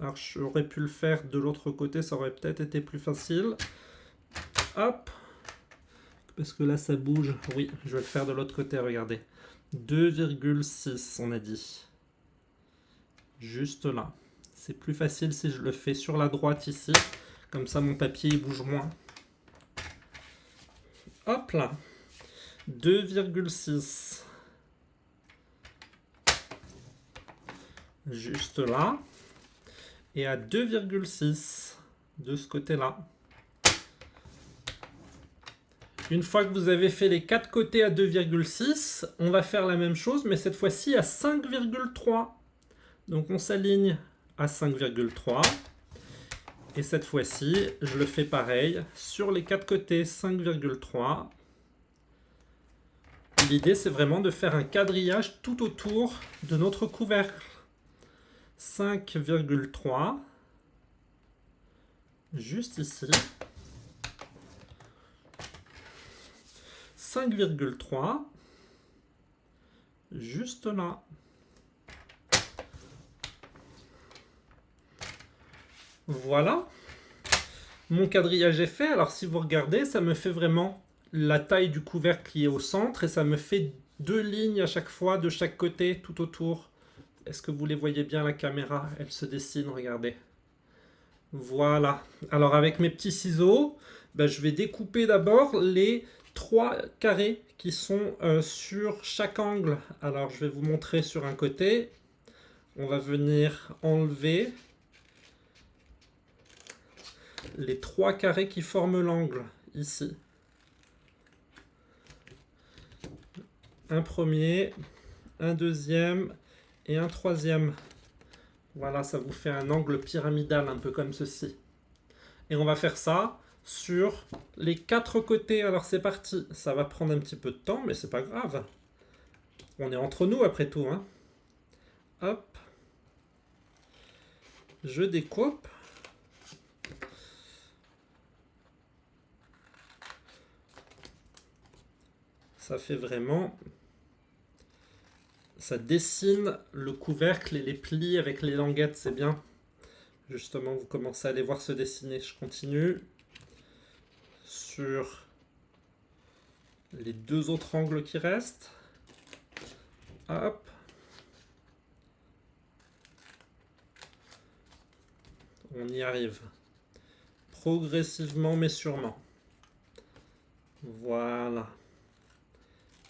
Alors j'aurais pu le faire de l'autre côté, ça aurait peut-être été plus facile. Hop. Parce que là ça bouge. Oui, je vais le faire de l'autre côté, regardez. 2,6 on a dit. Juste là. C'est plus facile si je le fais sur la droite ici. Comme ça mon papier il bouge moins. Hop là. 2,6. Juste là. Et à 2,6 de ce côté-là. Une fois que vous avez fait les quatre côtés à 2,6, on va faire la même chose, mais cette fois-ci à 5,3. Donc on s'aligne à 5,3. Et cette fois-ci, je le fais pareil sur les quatre côtés, 5,3. L'idée, c'est vraiment de faire un quadrillage tout autour de notre couvercle. 5,3. Juste ici. 5,3. Juste là. Voilà. Mon quadrillage est fait. Alors si vous regardez, ça me fait vraiment la taille du couvercle qui est au centre et ça me fait deux lignes à chaque fois de chaque côté tout autour. Est-ce que vous les voyez bien, la caméra? Elle se dessine, regardez. Voilà. Alors avec mes petits ciseaux, ben, je vais découper d'abord les trois carrés qui sont sur chaque angle. Alors je vais vous montrer sur un côté. On va venir enlever les trois carrés qui forment l'angle ici. Un premier, un deuxième et un troisième. Voilà, ça vous fait un angle pyramidal un peu comme ceci. Et on va faire ça sur les quatre côtés. Alors c'est parti. Ça va prendre un petit peu de temps, mais c'est pas grave. On est entre nous après tout, hein. Hop. Je découpe. Ça fait vraiment... Ça dessine le couvercle et les plis avec les languettes, c'est bien. Justement, vous commencez à les voir se dessiner. Je continue sur les deux autres angles qui restent. Hop. On y arrive. Progressivement mais sûrement. Voilà.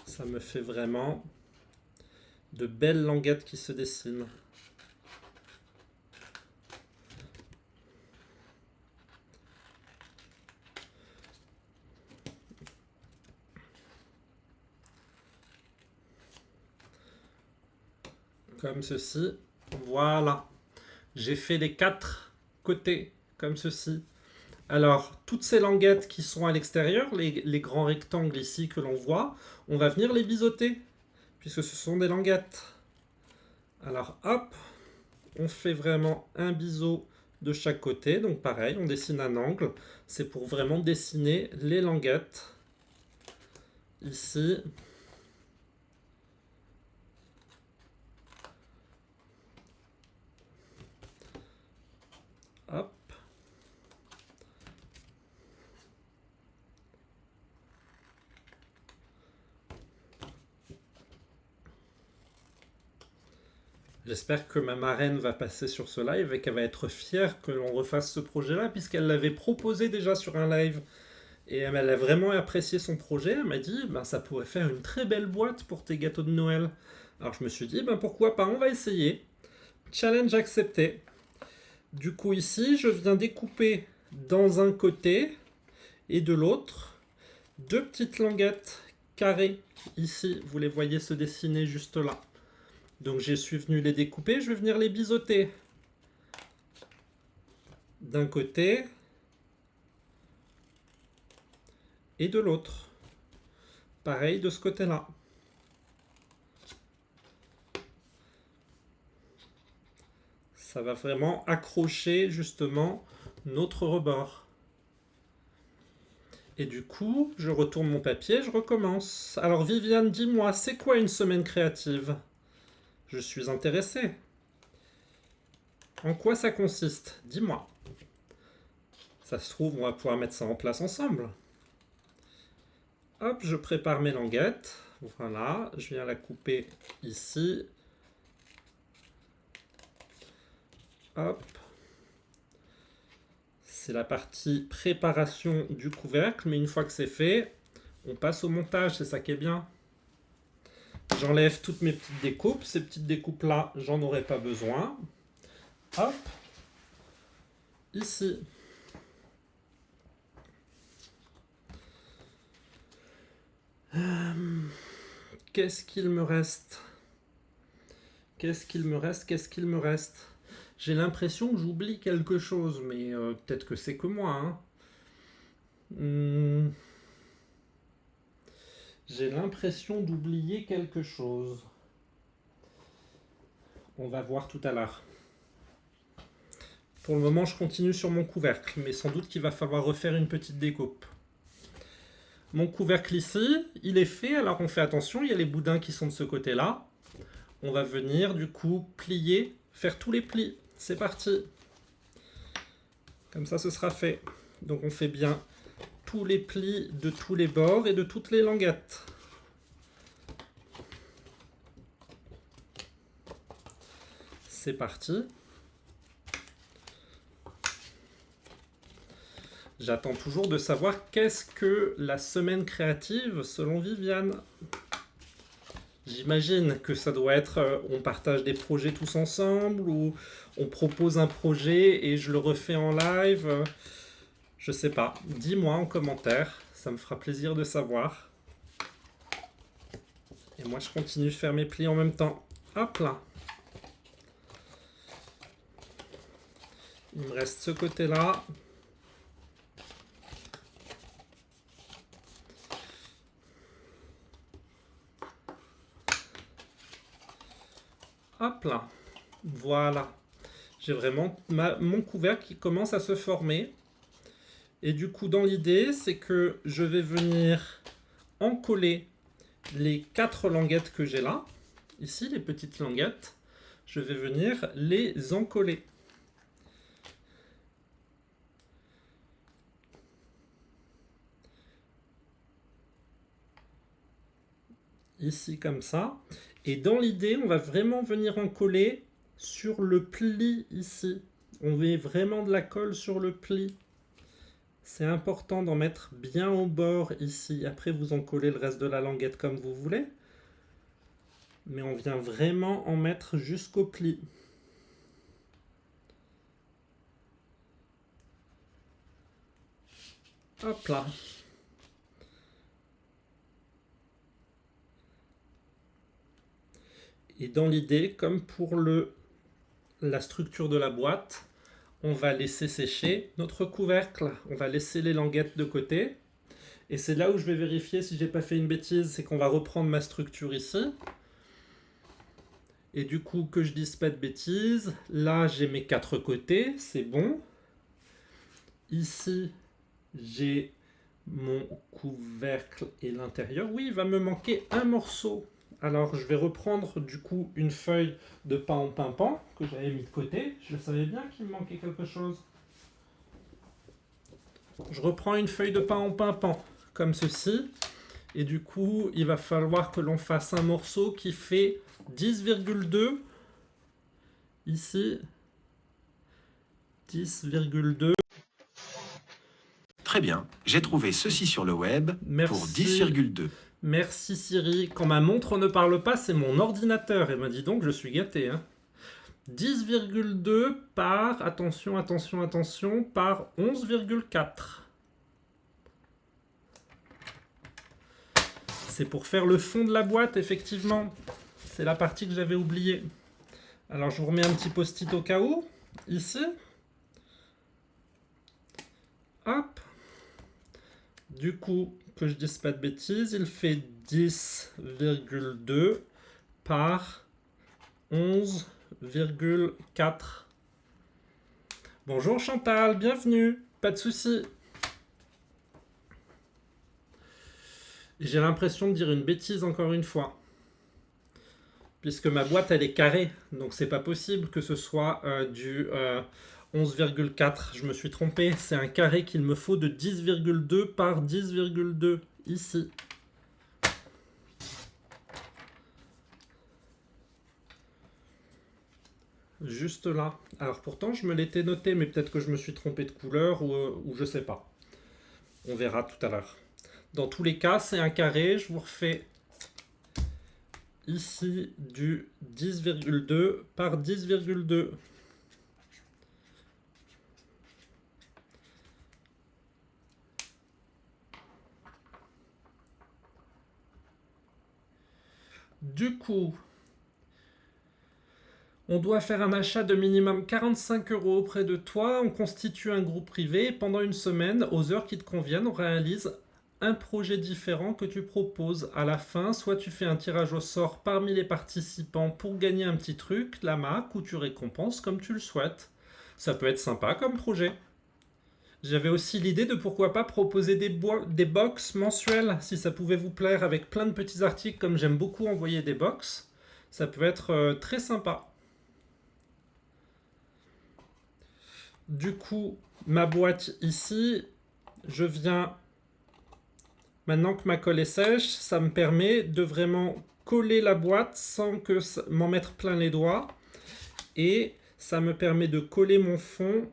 Ça me fait vraiment de belles languettes qui se dessinent. Comme ceci. Voilà. J'ai fait les quatre côtés comme ceci. Alors, toutes ces languettes qui sont à l'extérieur, les grands rectangles ici que l'on voit, on va venir les biseauter, puisque ce sont des languettes. Alors, hop, on fait vraiment un biseau de chaque côté. Donc pareil, on dessine un angle. C'est pour vraiment dessiner les languettes. Ici. Hop. J'espère que ma marraine va passer sur ce live et qu'elle va être fière que l'on refasse ce projet-là, puisqu'elle l'avait proposé déjà sur un live. Et elle a vraiment apprécié son projet. Elle m'a dit, ben, ça pourrait faire une très belle boîte pour tes gâteaux de Noël. Alors je me suis dit, ben, pourquoi pas, on va essayer. Challenge accepté. Du coup ici, je viens découper dans un côté et de l'autre deux petites languettes carrées. Ici, vous les voyez se dessiner juste là. Donc je suis venu les découper, je vais venir les biseauter. D'un côté et de l'autre. Pareil de ce côté-là. Ça va vraiment accrocher justement notre rebord. Et du coup, je retourne mon papier, je recommence. Alors Viviane, dis-moi, c'est quoi une semaine créative? Je suis intéressé. En quoi ça consiste? Dis-moi. Ça se trouve, on va pouvoir mettre ça en place ensemble. Hop, je prépare mes languettes. Voilà, je viens la couper ici. Hop. C'est la partie préparation du couvercle, mais une fois que c'est fait, on passe au montage, c'est ça qui est bien. J'enlève toutes mes petites découpes. Ces petites découpes-là, j'en aurai pas besoin. Hop. Ici. Qu'est-ce qu'il me reste? Qu'est-ce qu'il me reste? Qu'est-ce qu'il me reste? J'ai l'impression que j'oublie quelque chose, mais peut-être que c'est que moi, hein. J'ai l'impression d'oublier quelque chose. On va voir tout à l'heure. Pour le moment, je continue sur mon couvercle, mais sans doute qu'il va falloir refaire une petite découpe. Mon couvercle ici, il est fait, alors on fait attention, il y a les boudins qui sont de ce côté-là. On va venir du coup plier, faire tous les plis. C'est parti. Comme ça, ce sera fait. Donc on fait bien tous les plis de tous les bords et de toutes les languettes. C'est parti. J'attends toujours de savoir qu'est-ce que la semaine créative selon Viviane. J'imagine que ça doit être on partage des projets tous ensemble ou on propose un projet et je le refais en live. Je sais pas. Dis-moi en commentaire, ça me fera plaisir de savoir. Et moi je continue de faire mes plis en même temps. Hop là. Il me reste ce côté-là. Hop là. Voilà. J'ai vraiment mon couvercle qui commence à se former. Et du coup, dans l'idée, c'est que je vais venir encoller les 4 languettes que j'ai là. Ici, les petites languettes. Je vais venir les encoller. Ici, comme ça. Et dans l'idée, on va vraiment venir encoller sur le pli ici. On met vraiment de la colle sur le pli. C'est important d'en mettre bien au bord ici. Après, vous en collez le reste de la languette comme vous voulez. Mais on vient vraiment en mettre jusqu'au pli. Hop là. Et dans l'idée, comme pour la structure de la boîte, on va laisser sécher notre couvercle. On va laisser les languettes de côté. Et c'est là où je vais vérifier si j'ai pas fait une bêtise, c'est qu'on va reprendre ma structure ici. Et du coup, que je dise pas de bêtises, là j'ai mes 4 côtés, c'est bon. Ici, j'ai mon couvercle et l'intérieur. Oui, il va me manquer un morceau. Alors, je vais reprendre du coup une feuille de pain en pimpant que j'avais mis de côté. Je savais bien qu'il me manquait quelque chose. Je reprends une feuille de pain en pimpant, comme ceci. Et du coup, il va falloir que l'on fasse un morceau qui fait 10,2. Ici, 10,2. Très bien, j'ai trouvé ceci sur le web pour 10,2. Merci Siri. Quand ma montre ne parle pas, c'est mon ordinateur. Et m'a dit donc, je suis gâté. Hein. 10,2 par, attention, attention, attention, par 11,4. C'est pour faire le fond de la boîte, effectivement. C'est la partie que j'avais oubliée. Alors, je vous remets un petit post-it au cas où. Ici. Hop. Du coup, que je dise pas de bêtises, il fait 10,2 par 11,4. Bonjour Chantal, bienvenue, pas de souci. J'ai l'impression de dire une bêtise encore une fois. Puisque ma boîte elle est carrée, donc c'est pas possible que ce soit du 11,4. Je me suis trompé, c'est un carré qu'il me faut de 10,2 par 10,2 ici. Juste là. Alors pourtant je me l'étais noté, mais peut-être que je me suis trompé de couleur ou je sais pas. On verra tout à l'heure. Dans tous les cas, c'est un carré. Je vous refais ici du 10,2 par 10,2. Du coup, on doit faire un achat de minimum 45 € auprès de toi. On constitue un groupe privé. Pendant une semaine, aux heures qui te conviennent, on réalise un projet différent que tu proposes. À la fin, soit tu fais un tirage au sort parmi les participants pour gagner un petit truc, la marque, ou tu récompenses comme tu le souhaites. Ça peut être sympa comme projet. J'avais aussi l'idée de pourquoi pas proposer des box mensuelles, si ça pouvait vous plaire, avec plein de petits articles, comme j'aime beaucoup envoyer des box. Ça peut être très sympa. Du coup, ma boîte ici, je viens, maintenant que ma colle est sèche, ça me permet de vraiment coller la boîte sans que m'en mettre plein les doigts. Et ça me permet de coller mon fond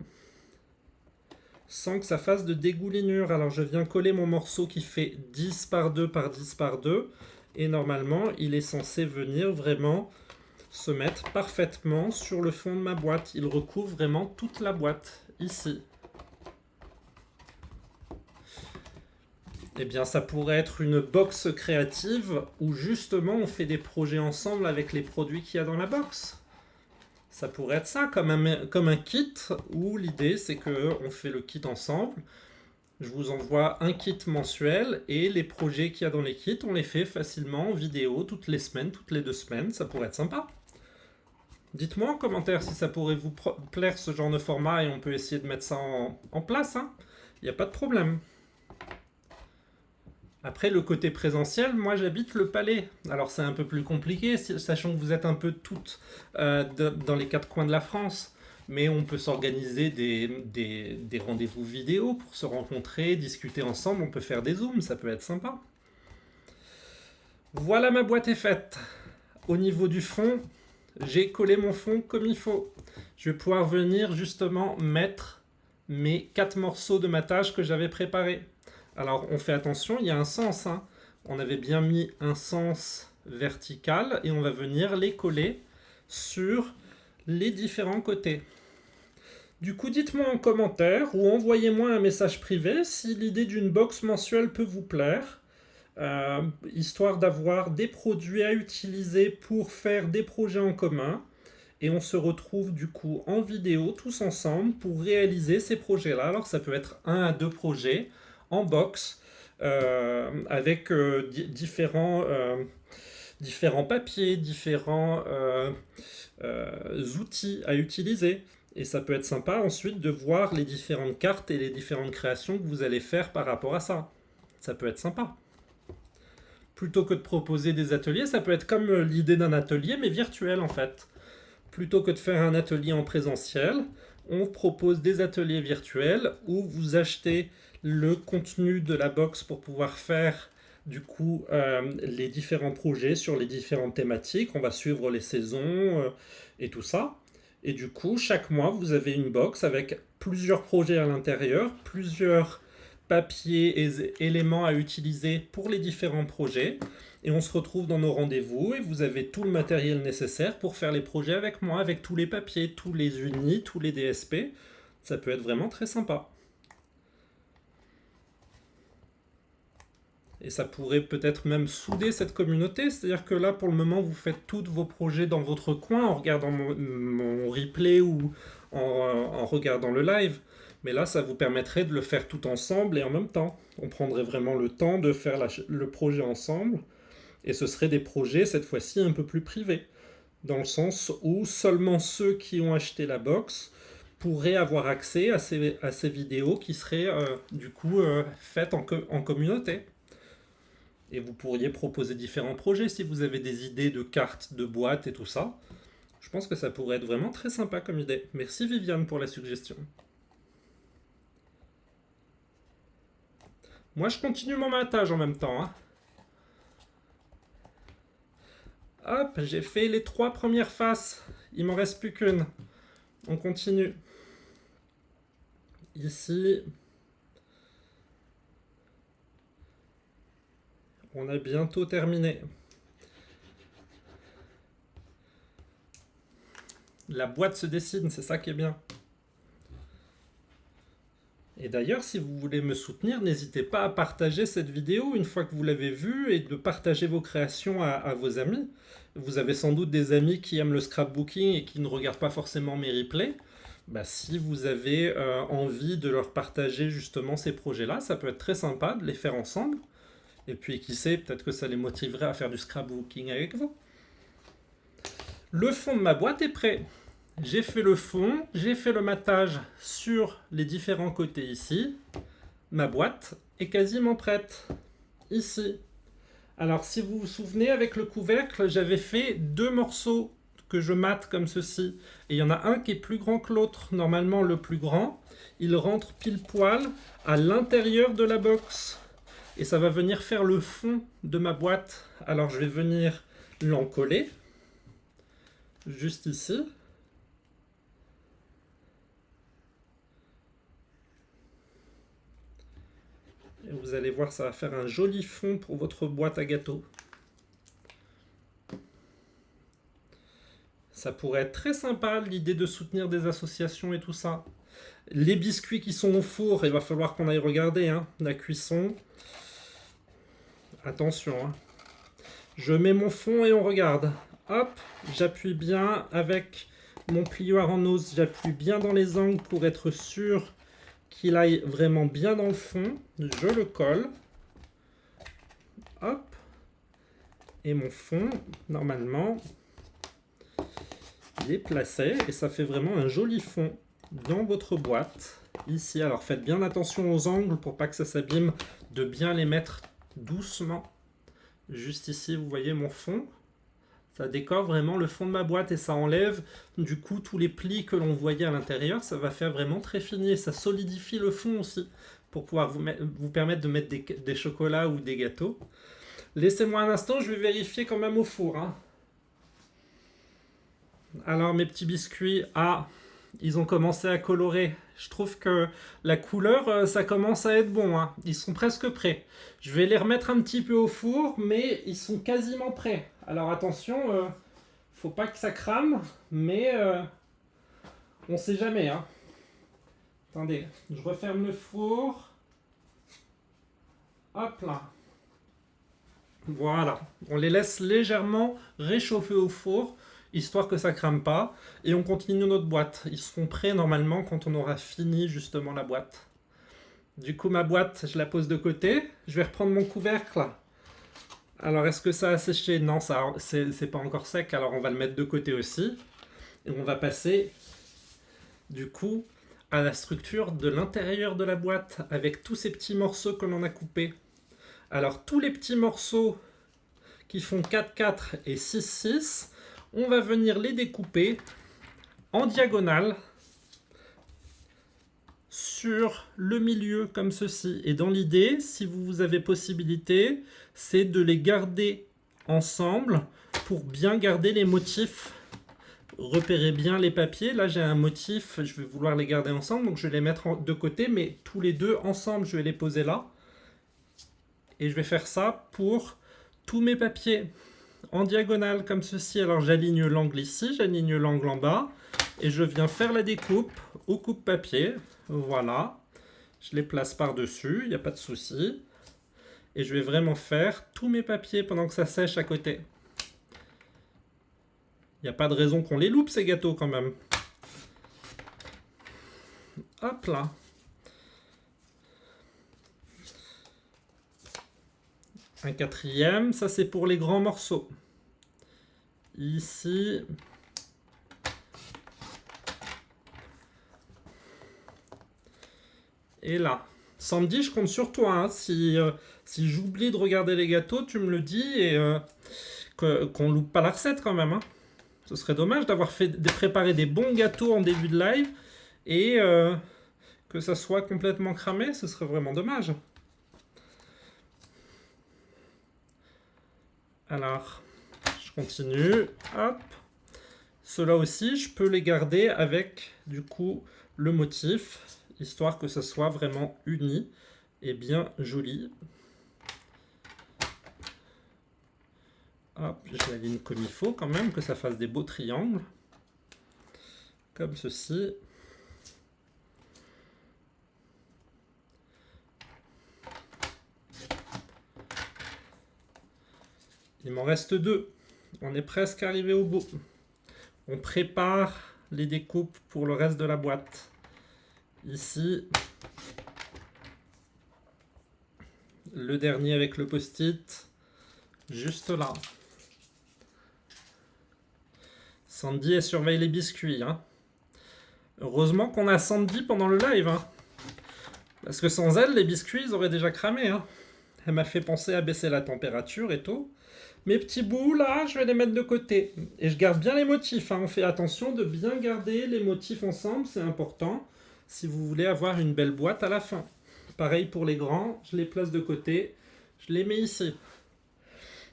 sans que ça fasse de dégoulinure. Alors je viens coller mon morceau qui fait 10 par 2 par 10 par 2 et normalement il est censé venir vraiment se mettre parfaitement sur le fond de ma boîte. Il recouvre vraiment toute la boîte ici. Eh bien, ça pourrait être une box créative où justement on fait des projets ensemble avec les produits qu'il y a dans la box. Ça pourrait être ça, comme un kit où l'idée c'est qu'on fait le kit ensemble. Je vous envoie un kit mensuel et les projets qu'il y a dans les kits, on les fait facilement en vidéo toutes les semaines, toutes les 2 semaines. Ça pourrait être sympa. Dites-moi en commentaire si ça pourrait vous plaire ce genre de format et on peut essayer de mettre ça en place. Il n'y a pas de problème. Après, le côté présentiel, moi j'habite le Palais. Alors c'est un peu plus compliqué, sachant que vous êtes un peu toutes dans les 4 coins de la France. Mais on peut s'organiser des rendez-vous vidéo pour se rencontrer, discuter ensemble. On peut faire des zooms, ça peut être sympa. Voilà, ma boîte est faite. Au niveau du fond, j'ai collé mon fond comme il faut. Je vais pouvoir venir justement mettre mes 4 morceaux de matage que j'avais préparés. Alors on fait attention, il y a un sens. On avait bien mis un sens vertical et on va venir les coller sur les différents côtés. Du coup, dites-moi en commentaire ou envoyez-moi un message privé si l'idée d'une box mensuelle peut vous plaire. Histoire d'avoir des produits à utiliser pour faire des projets en commun. Et on se retrouve du coup en vidéo tous ensemble pour réaliser ces projets-là. Alors ça peut être 1 à 2 projets en box avec différents papiers, différents outils à utiliser. Et ça peut être sympa ensuite de voir les différentes cartes et les différentes créations que vous allez faire par rapport à ça. Ça peut être sympa. Plutôt que de proposer des ateliers, ça peut être comme l'idée d'un atelier, mais virtuel en fait. Plutôt que de faire un atelier en présentiel, on propose des ateliers virtuels où vous achetez le contenu de la box pour pouvoir faire du coup les différents projets sur les différentes thématiques. On va suivre les saisons et tout ça. Et du coup, chaque mois, vous avez une box avec plusieurs projets à l'intérieur, plusieurs papiers et éléments à utiliser pour les différents projets. Et on se retrouve dans nos rendez-vous et vous avez tout le matériel nécessaire pour faire les projets avec moi, avec tous les papiers, tous les unis, tous les DSP. Ça peut être vraiment très sympa. Et ça pourrait peut-être même souder cette communauté. C'est-à-dire que là, pour le moment, vous faites tous vos projets dans votre coin en regardant mon replay ou en regardant le live. Mais là, ça vous permettrait de le faire tout ensemble et en même temps. On prendrait vraiment le temps de faire le projet ensemble. Et ce seraient des projets, cette fois-ci, un peu plus privés. Dans le sens où seulement ceux qui ont acheté la box pourraient avoir accès à ces vidéos qui seraient du coup faites en communauté. Et vous pourriez proposer différents projets si vous avez des idées de cartes, de boîtes et tout ça. Je pense que ça pourrait être vraiment très sympa comme idée. Merci Viviane pour la suggestion. Moi je continue mon matage en même temps. Hop, j'ai fait les 3 premières faces. Il m'en reste plus qu'une. On continue. Ici, on a bientôt terminé. La boîte se dessine, c'est ça qui est bien. Et d'ailleurs, si vous voulez me soutenir, n'hésitez pas à partager cette vidéo une fois que vous l'avez vue et de partager vos créations à vos amis. Vous avez sans doute des amis qui aiment le scrapbooking et qui ne regardent pas forcément mes replays. Si vous avez envie de leur partager justement ces projets-là, ça peut être très sympa de les faire ensemble. Et puis qui sait, peut-être que ça les motiverait à faire du scrapbooking avec vous. Le fond de ma boîte est prêt. J'ai fait le fond, j'ai fait le matage sur les différents côtés ici. Ma boîte est quasiment prête. Ici. Alors si vous vous souvenez, avec le couvercle, j'avais fait 2 morceaux que je mate comme ceci. Et il y en a un qui est plus grand que l'autre. Normalement le plus grand, il rentre pile poil à l'intérieur de la box. Et ça va venir faire le fond de ma boîte. Alors je vais venir l'encoller. Juste ici. Et vous allez voir, ça va faire un joli fond pour votre boîte à gâteaux. Ça pourrait être très sympa, l'idée de soutenir des associations et tout ça. Les biscuits qui sont au four, il va falloir qu'on aille regarder hein, la cuisson. Attention. Hein. Je mets mon fond et on regarde. Hop, j'appuie bien avec mon plioir en ose. J'appuie bien dans les angles pour être sûr qu'il aille vraiment bien dans le fond. Je le colle. Hop. Et mon fond, normalement, il est placé. Et ça fait vraiment un joli fond dans votre boîte. Ici, alors faites bien attention aux angles pour pas que ça s'abîme. De bien les mettre doucement. Juste ici, vous voyez mon fond. Ça décore vraiment le fond de ma boîte et ça enlève du coup tous les plis que l'on voyait à l'intérieur. Ça va faire vraiment très fini et ça solidifie le fond aussi pour pouvoir vous permettre de mettre des chocolats ou des gâteaux. Laissez-moi un instant, je vais vérifier quand même au four. Hein. Alors mes petits biscuits, ils ont commencé à colorer. Je trouve que la couleur, ça commence à être bon. Hein. Ils sont presque prêts. Je vais les remettre un petit peu au four, mais ils sont quasiment prêts. Alors attention, faut pas que ça crame, mais on sait jamais. Hein. Attendez, je referme le four. Hop là. Voilà. On les laisse légèrement réchauffer au four, histoire que ça crame pas. Et on continue notre boîte. Ils seront prêts normalement quand on aura fini justement la boîte. Du coup, ma boîte, je la pose de côté. Je vais reprendre mon couvercle. Alors, est-ce que ça a séché? Non, c'est pas encore sec. Alors, on va le mettre de côté aussi. Et on va passer, du coup, à la structure de l'intérieur de la boîte avec tous ces petits morceaux que l'on a coupés. Alors, tous les petits morceaux qui font 4-4 et 6-6, on va venir les découper en diagonale sur le milieu comme ceci. Et dans l'idée, si vous avez possibilité, c'est de les garder ensemble pour bien garder les motifs. Repérez bien les papiers. Là, j'ai un motif, je vais vouloir les garder ensemble, donc je vais les mettre de côté, mais tous les deux ensemble, je vais les poser là. Et je vais faire ça pour tous mes papiers en diagonale comme ceci. Alors, j'aligne l'angle ici, j'aligne l'angle en bas, et je viens faire la découpe au coupe-papier. Voilà, je les place par-dessus, il n'y a pas de souci. Et je vais vraiment faire tous mes papiers pendant que ça sèche à côté. Il n'y a pas de raison qu'on les loupe ces gâteaux quand même. Hop là. Un quatrième, ça c'est pour les grands morceaux. Ici... Et là. Sandy, je compte sur toi. Hein. Si j'oublie de regarder les gâteaux, tu me le dis et qu'on loupe pas la recette quand même. Hein. Ce serait dommage d'avoir préparé des bons gâteaux en début de live et que ça soit complètement cramé. Ce serait vraiment dommage. Alors, je continue. Hop. Ceux-là aussi, je peux les garder avec, du coup, le motif, histoire que ça soit vraiment uni et bien joli. Hop, je l'aligne comme il faut quand même, que ça fasse des beaux triangles. Comme ceci. Il m'en reste 2. On est presque arrivé au bout. On prépare les découpes pour le reste de la boîte. Ici, le dernier avec le post-it, juste là. Sandy, elle surveille les biscuits. Hein. Heureusement qu'on a Sandy pendant le live. Hein. Parce que sans elle, les biscuits, ils auraient déjà cramé. Hein. Elle m'a fait penser à baisser la température et tout. Mes petits bouts, là, je vais les mettre de côté. Et je garde bien les motifs. Hein. On fait attention de bien garder les motifs ensemble, c'est important. Si vous voulez avoir une belle boîte à la fin. Pareil pour les grands, je les place de côté. Je les mets ici.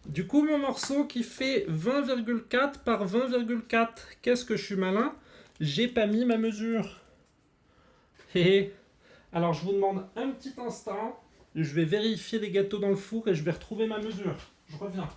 Du coup, mon morceau qui fait 20,4 par 20,4, qu'est-ce que je suis malin? J'ai pas mis ma mesure. Alors, je vous demande un petit instant. Je vais vérifier les gâteaux dans le four et je vais retrouver ma mesure. Je reviens.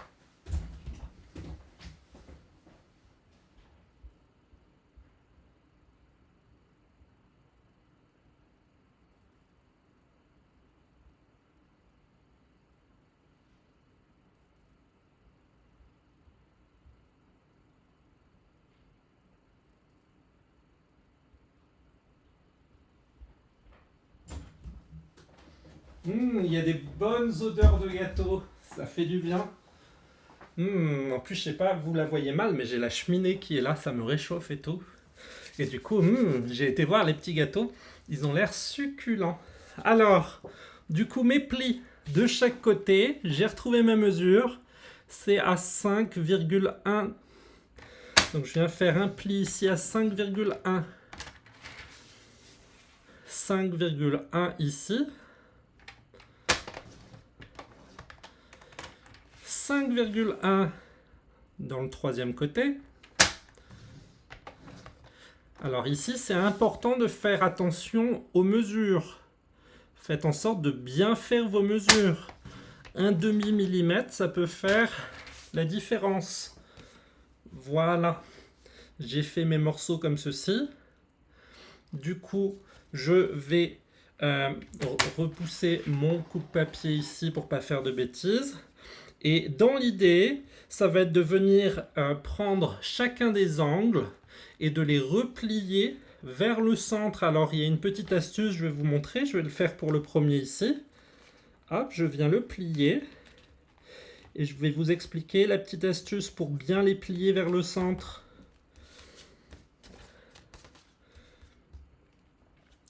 Il y a des bonnes odeurs de gâteau, ça fait du bien. En plus, je sais pas, vous la voyez mal, mais j'ai la cheminée qui est là, ça me réchauffe et tout. Et du coup, j'ai été voir les petits gâteaux, ils ont l'air succulents. Alors, du coup, mes plis de chaque côté, j'ai retrouvé ma mesure, c'est à 5,1. Donc je viens faire un pli ici à 5,1. 5,1 ici. 5,1 dans le troisième côté. Alors ici, c'est important de faire attention aux mesures. Faites en sorte de bien faire vos mesures. Un demi-millimètre, ça peut faire la différence. Voilà. J'ai fait mes morceaux comme ceci. Du coup, je vais repousser mon coupe-papier ici pour ne pas faire de bêtises. Et dans l'idée, ça va être de venir prendre chacun des angles et de les replier vers le centre. Alors, il y a une petite astuce, je vais vous montrer. Je vais le faire pour le premier ici. Hop, je viens le plier. Et je vais vous expliquer la petite astuce pour bien les plier vers le centre.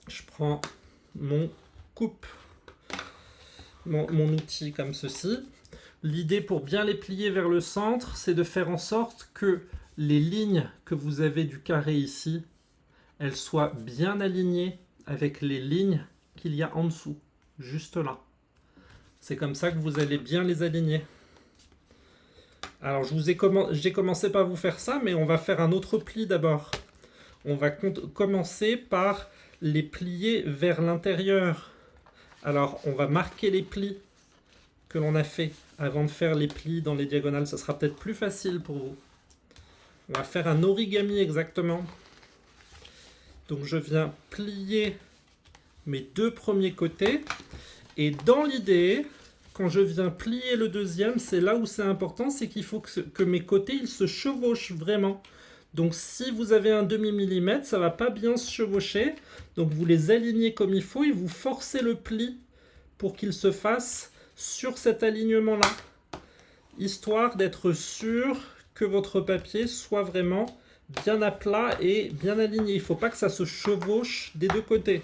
Je prends mon mon outil comme ceci. L'idée pour bien les plier vers le centre, c'est de faire en sorte que les lignes que vous avez du carré ici, elles soient bien alignées avec les lignes qu'il y a en dessous, juste là. C'est comme ça que vous allez bien les aligner. Alors, j'ai commencé par vous faire ça, mais on va faire un autre pli d'abord. On va commencer par les plier vers l'intérieur. Alors, on va marquer les plis que l'on a fait avant de faire les plis dans les diagonales. Ça sera peut-être plus facile pour vous. On va faire un origami exactement. Donc, je viens plier mes deux premiers côtés. Et dans l'idée, quand je viens plier le deuxième, c'est là où c'est important, c'est qu'il faut que mes côtés ils se chevauchent vraiment. Donc si vous avez un demi-millimètre, ça ne va pas bien se chevaucher. Donc vous les alignez comme il faut et vous forcez le pli pour qu'il se fasse sur cet alignement-là. Histoire d'être sûr que votre papier soit vraiment bien à plat et bien aligné. Il ne faut pas que ça se chevauche des deux côtés.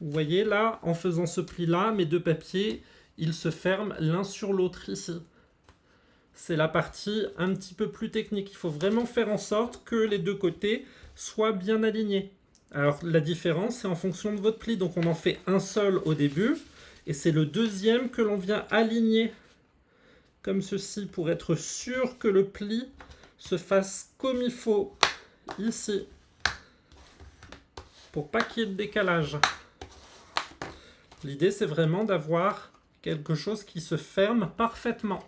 Vous voyez là, en faisant ce pli-là, mes deux papiers, ils se ferment l'un sur l'autre ici. C'est la partie un petit peu plus technique. Il faut vraiment faire en sorte que les deux côtés soient bien alignés. Alors la différence, c'est en fonction de votre pli. Donc on en fait un seul au début. Et c'est le deuxième que l'on vient aligner comme ceci pour être sûr que le pli se fasse comme il faut ici. Pour pas qu'il y ait de décalage. L'idée, c'est vraiment d'avoir quelque chose qui se ferme parfaitement.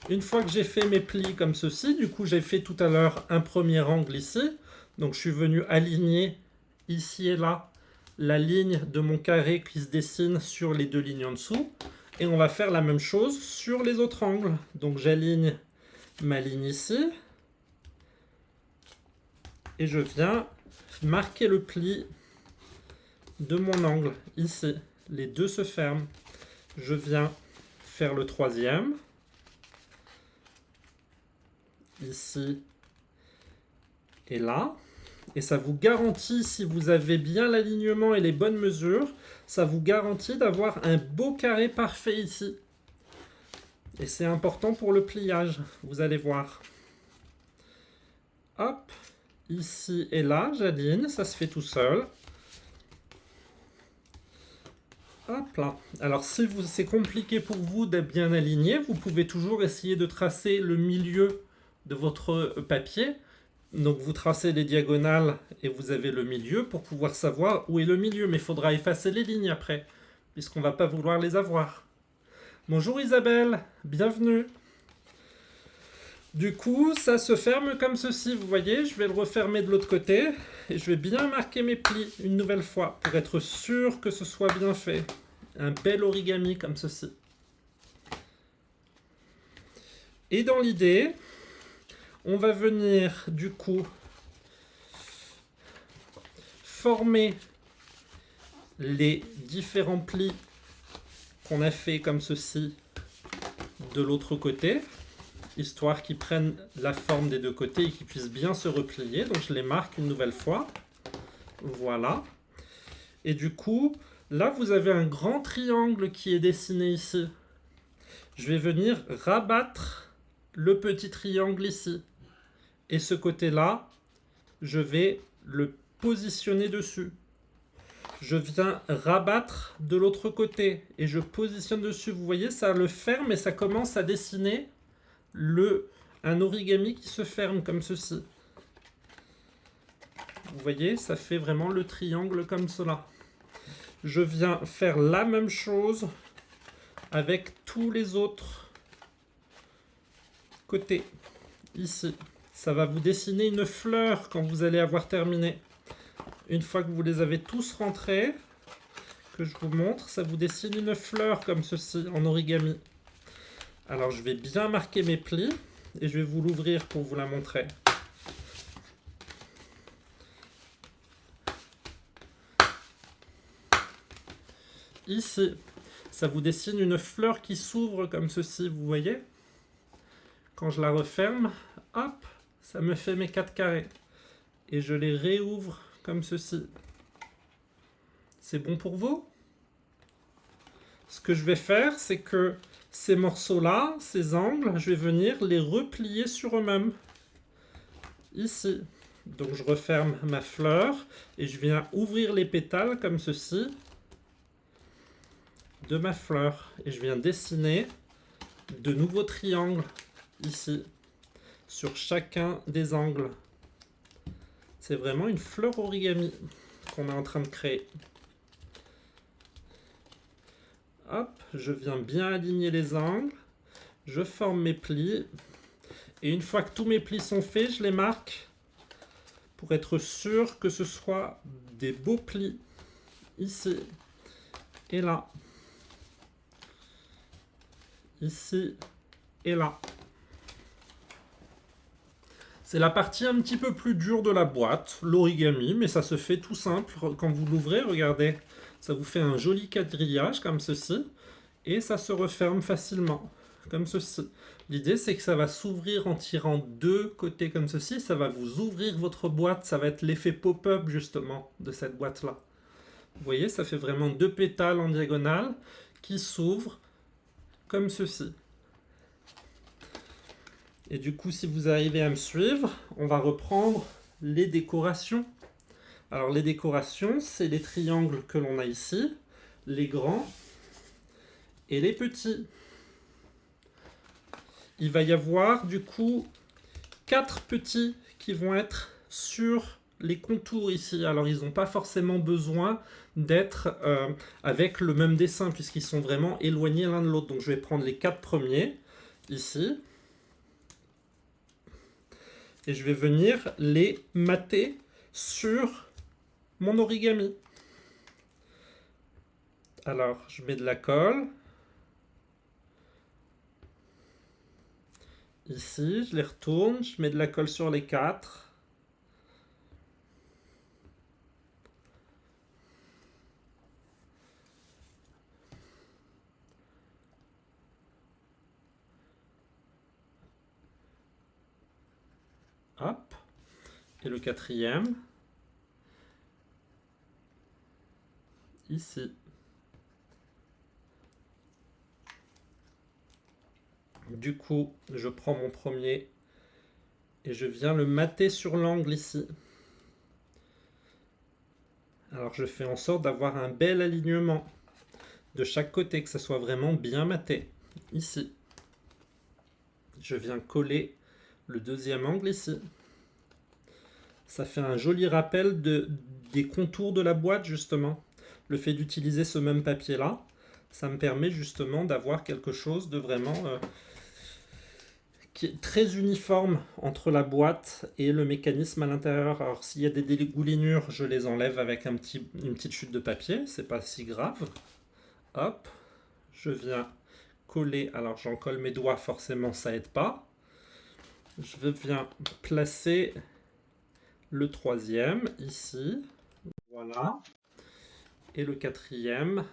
Une fois que j'ai fait mes plis comme ceci, du coup, j'ai fait tout à l'heure un premier angle ici. Donc, je suis venu aligner ici et là la ligne de mon carré qui se dessine sur les deux lignes en dessous. Et on va faire la même chose sur les autres angles. Donc, j'aligne ma ligne ici. Et je viens marquer le pli de mon angle ici. Les deux se ferment. Je viens faire le troisième. Ici et là. Et ça vous garantit, si vous avez bien l'alignement et les bonnes mesures, ça vous garantit d'avoir un beau carré parfait ici. Et c'est important pour le pliage, vous allez voir. Hop, ici et là, j'aligne, ça se fait tout seul. Hop là. Alors si c'est compliqué pour vous d'être bien aligné, vous pouvez toujours essayer de tracer le milieu de votre papier. Donc vous tracez les diagonales et vous avez le milieu pour pouvoir savoir où est le milieu. Mais il faudra effacer les lignes après. puisqu'on ne va pas vouloir les avoir. Bonjour Isabelle, bienvenue. Du coup, ça se ferme comme ceci, vous voyez, je vais le refermer de l'autre côté, et je vais bien marquer mes plis une nouvelle fois, pour être sûr que ce soit bien fait. Un bel origami comme ceci. Et dans l'idée, on va venir du coup former les différents plis qu'on a fait comme ceci de l'autre côté, histoire qu'ils prennent la forme des deux côtés et qu'ils puissent bien se replier. Donc je les marque une nouvelle fois. Voilà. Et du coup, là vous avez un grand triangle qui est dessiné ici. Je vais venir rabattre le petit triangle ici. Et ce côté-là, je vais le positionner dessus. Je viens rabattre de l'autre côté et je positionne dessus. Vous voyez, ça le ferme et ça commence à dessiner un origami qui se ferme comme ceci. Vous voyez, ça fait vraiment le triangle comme cela. Je viens faire la même chose avec tous les autres côtés. Ici, ça va vous dessiner une fleur quand vous allez avoir terminé. Une fois que vous les avez tous rentrés, que je vous montre, ça vous dessine une fleur comme ceci en origami. Alors je vais bien marquer mes plis et je vais vous l'ouvrir pour vous la montrer. Ici, ça vous dessine une fleur qui s'ouvre comme ceci, vous voyez? Quand je la referme, hop, ça me fait mes 4 carrés. Et je les réouvre comme ceci. C'est bon pour vous? Ce que je vais faire, c'est que ces morceaux-là, ces angles, je vais venir les replier sur eux-mêmes. Ici. Donc je referme ma fleur et je viens ouvrir les pétales comme ceci de ma fleur. Et je viens dessiner de nouveaux triangles ici, sur chacun des angles. C'est vraiment une fleur origami qu'on est en train de créer. Hop, je viens bien aligner les angles, je forme mes plis, et une fois que tous mes plis sont faits, je les marque pour être sûr que ce soit des beaux plis, ici et là, ici et là. C'est la partie un petit peu plus dure de la boîte, l'origami, mais ça se fait tout simple. Quand vous l'ouvrez, regardez, ça vous fait un joli quadrillage comme ceci, et ça se referme facilement, comme ceci. L'idée, c'est que ça va s'ouvrir en tirant deux côtés comme ceci, ça va vous ouvrir votre boîte, ça va être l'effet pop-up justement de cette boîte-là. Vous voyez, ça fait vraiment deux pétales en diagonale qui s'ouvrent comme ceci. Et du coup, si vous arrivez à me suivre, on va reprendre les décorations. Alors les décorations, c'est les triangles que l'on a ici, les grands et les petits. Il va y avoir du coup 4 petits qui vont être sur les contours ici. Alors ils n'ont pas forcément besoin d'être avec le même dessin puisqu'ils sont vraiment éloignés l'un de l'autre. Donc je vais prendre les 4 premiers ici. Et je vais venir les mater sur mon origami. Alors, je mets de la colle. Ici, je les retourne. Je mets de la colle sur les 4. Hop. Et le 4e. Ici. Du coup, je prends mon premier et je viens le mater sur l'angle ici. Alors je fais en sorte d'avoir un bel alignement de chaque côté, que ça soit vraiment bien maté. Ici. Je viens coller le deuxième angle ici. Ça fait un joli rappel des contours de la boîte justement. le fait d'utiliser ce même papier-là, ça me permet justement d'avoir quelque chose de vraiment qui est très uniforme entre la boîte et le mécanisme à l'intérieur. Alors s'il y a des dégoulinures, je les enlève avec une petite chute de papier, c'est pas si grave. Hop, je viens coller, alors j'en colle mes doigts, forcément ça aide pas. Je viens placer le troisième ici, voilà. Et le quatrième,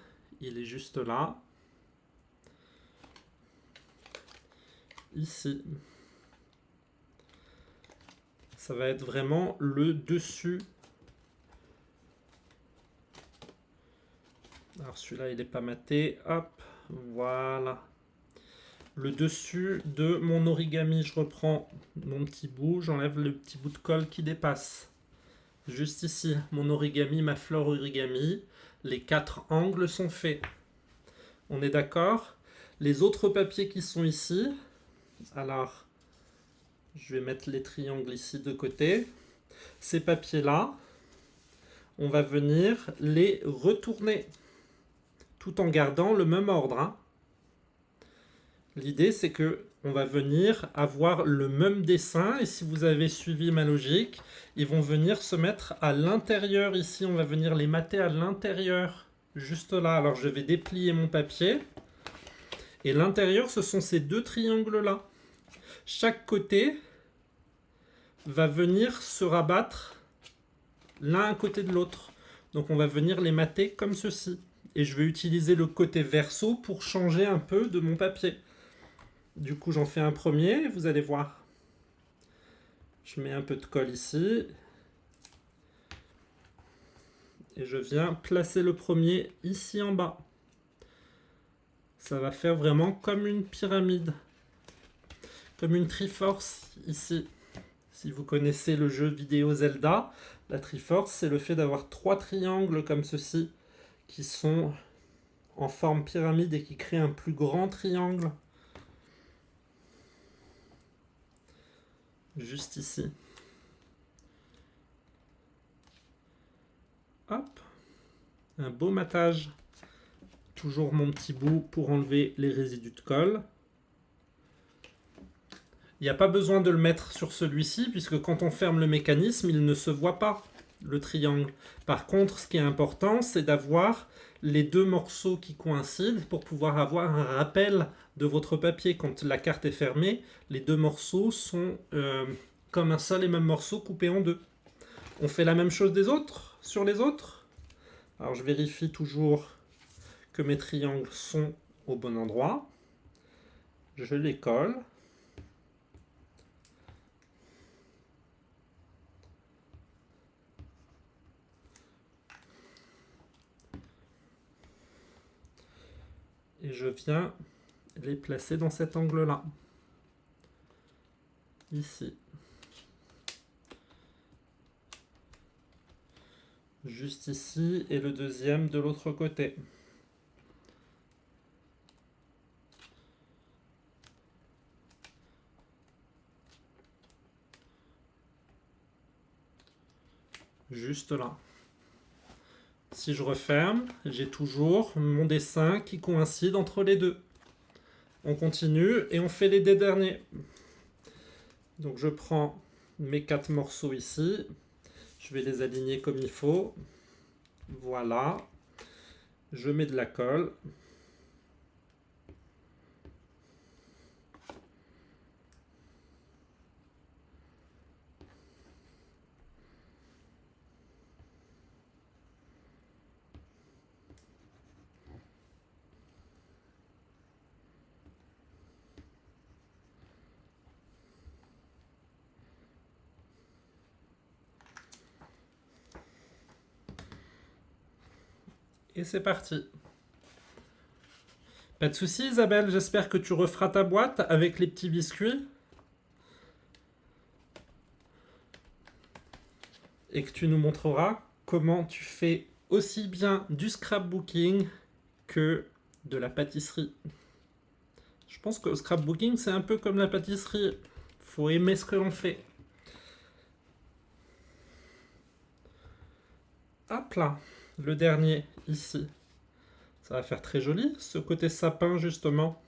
il est juste là. Ici. Ça va être vraiment le dessus. Alors celui-là, il n'est pas maté. Hop, voilà. Le dessus de mon origami, je reprends mon petit bout, j'enlève le petit bout de colle qui dépasse. Juste ici, mon origami, ma fleur origami. Les 4 angles sont faits. On est d'accord? Les autres papiers qui sont ici, alors, je vais mettre les triangles ici de côté. Ces papiers-là, on va venir les retourner, tout en gardant le même ordre. Hein. L'idée, c'est que on va venir avoir le même dessin, et si vous avez suivi ma logique, ils vont venir se mettre à l'intérieur ici. On va venir les mater à l'intérieur, juste là. Alors, je vais déplier mon papier, et l'intérieur, ce sont ces 2 triangles-là. Chaque côté va venir se rabattre l'un à côté de l'autre. Donc on va venir les mater comme ceci. Et je vais utiliser le côté verso pour changer un peu de mon papier. Du coup, j'en fais un premier, vous allez voir. Je mets un peu de colle ici. Et je viens placer le premier ici en bas. Ça va faire vraiment comme une pyramide. Comme une Triforce ici. Si vous connaissez le jeu vidéo Zelda, la Triforce, c'est le fait d'avoir 3 triangles comme ceci, qui sont en forme pyramide et qui créent un plus grand triangle. Juste ici. Hop. Un beau matage. Toujours mon petit bout pour enlever les résidus de colle. Il n'y a pas besoin de le mettre sur celui-ci, puisque quand on ferme le mécanisme, il ne se voit pas, le triangle. Par contre, ce qui est important, c'est d'avoir les 2 morceaux qui coïncident pour pouvoir avoir un rappel de votre papier. Quand la carte est fermée, les 2 morceaux sont comme un seul et même morceau coupé en 2. On fait la même chose sur les autres. Alors, je vérifie toujours que mes triangles sont au bon endroit. Je les colle. Et je viens les placer dans cet angle-là. Ici. Juste ici, et le deuxième de l'autre côté. Juste là. Si je referme, j'ai toujours mon dessin qui coïncide entre les 2. On continue et on fait les 2 derniers. Donc je prends mes 4 morceaux ici. Je vais les aligner comme il faut. Voilà. Je mets de la colle. Et c'est parti. Pas de soucis Isabelle, j'espère que tu referas ta boîte avec les petits biscuits. Et que tu nous montreras comment tu fais aussi bien du scrapbooking que de la pâtisserie. Je pense que le scrapbooking, c'est un peu comme la pâtisserie. Faut aimer ce que l'on fait. Hop là, le dernier ici. Ça va faire très joli, ce côté sapin, justement.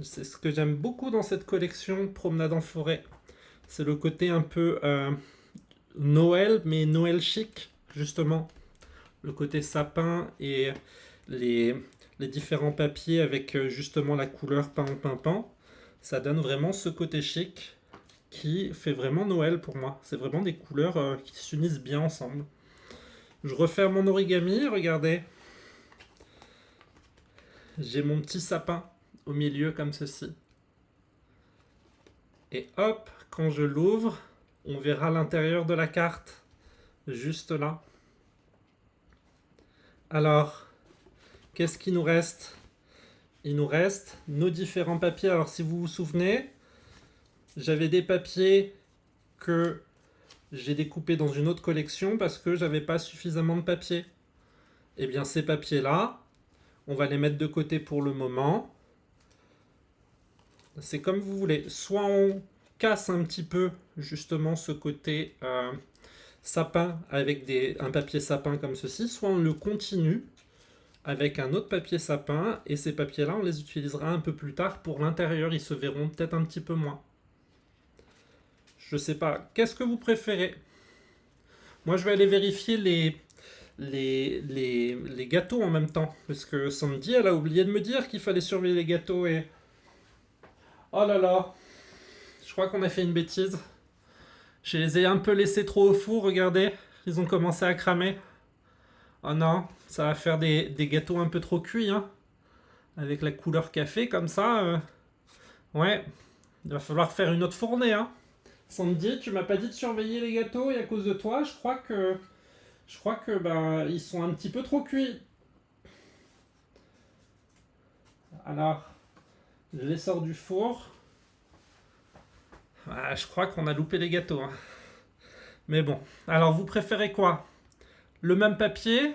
C'est ce que j'aime beaucoup dans cette collection Promenade en forêt. C'est le côté un peu Noël, mais Noël chic, justement. Le côté sapin et les différents papiers avec justement la couleur pan. Ça donne vraiment ce côté chic qui fait vraiment Noël pour moi. C'est vraiment des couleurs qui s'unissent bien ensemble. Je refais mon origami, regardez. J'ai mon petit sapin au milieu comme ceci. Et hop, quand je l'ouvre, on verra l'intérieur de la carte, juste là. Alors, qu'est-ce qu'il nous reste? Il nous reste nos différents papiers. Alors, si vous vous souvenez, j'avais des papiers que j'ai découpés dans une autre collection parce que j'avais pas suffisamment de papier. Eh bien, ces papiers-là, on va les mettre de côté pour le moment. C'est comme vous voulez. Soit on casse un petit peu justement ce côté sapin avec un papier sapin comme ceci, soit on le continue avec un autre papier sapin et ces papiers-là, on les utilisera un peu plus tard pour l'intérieur. Ils se verront peut-être un petit peu moins. Je sais pas. Qu'est-ce que vous préférez? Moi, je vais aller vérifier les gâteaux en même temps. Parce que Sandy, elle a oublié de me dire qu'il fallait surveiller les gâteaux et... Oh là là. Je crois qu'on a fait une bêtise. Je les ai un peu laissés trop au four, regardez. Ils ont commencé à cramer. Oh non, ça va faire des gâteaux un peu trop cuits, hein. Avec la couleur café, comme ça. Ouais, il va falloir faire une autre fournée, hein. Sandy, tu m'as pas dit de surveiller les gâteaux et à cause de toi, je crois que bah, ils sont un petit peu trop cuits. Alors, je les sors du four. Ah, je crois qu'on a loupé les gâteaux, hein. Mais bon, alors vous préférez quoi? Le même papier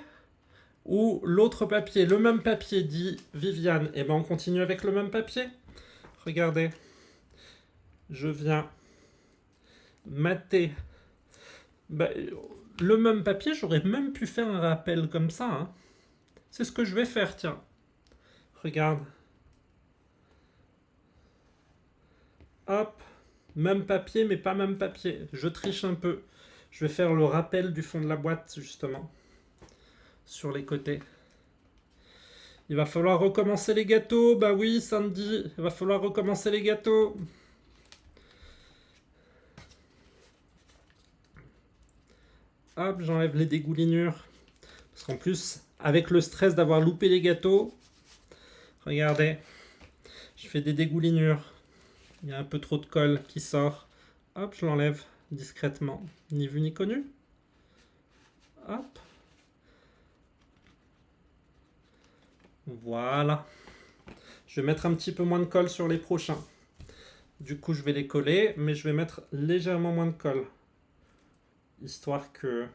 ou l'autre papier? Le même papier, dit Viviane. Eh ben on continue avec le même papier. Regardez, je viens mater. Bah, le même papier, j'aurais même pu faire un rappel comme ça, hein. C'est ce que je vais faire, tiens. Regarde. Hop. Même papier, mais pas même papier. Je triche un peu. Je vais faire le rappel du fond de la boîte, justement. Sur les côtés. Il va falloir recommencer les gâteaux. Bah oui, Sandy. Il va falloir recommencer les gâteaux. Hop, j'enlève les dégoulinures. Parce qu'en plus, avec le stress d'avoir loupé les gâteaux, regardez, je fais des dégoulinures. Il y a un peu trop de colle qui sort. Hop, je l'enlève discrètement. Ni vu ni connu. Hop. Voilà. Je vais mettre un petit peu moins de colle sur les prochains. Du coup, je vais les coller, mais je vais mettre légèrement moins de colle. Histoire que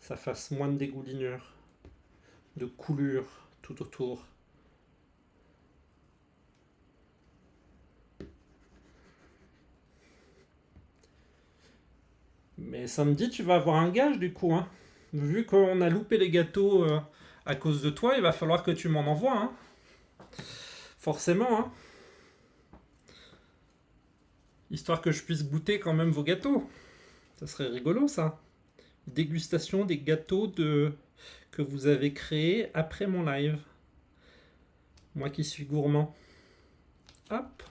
ça fasse moins de dégoulinures, de coulures tout autour. Mais samedi, tu vas avoir un gage du coup, hein. Vu qu'on a loupé les gâteaux à cause de toi, il va falloir que tu m'en envoies, hein. Forcément, hein. Histoire que je puisse goûter quand même vos gâteaux. Ça serait rigolo, ça. Dégustation des gâteaux que vous avez créés après mon live. Moi qui suis gourmand. Hop.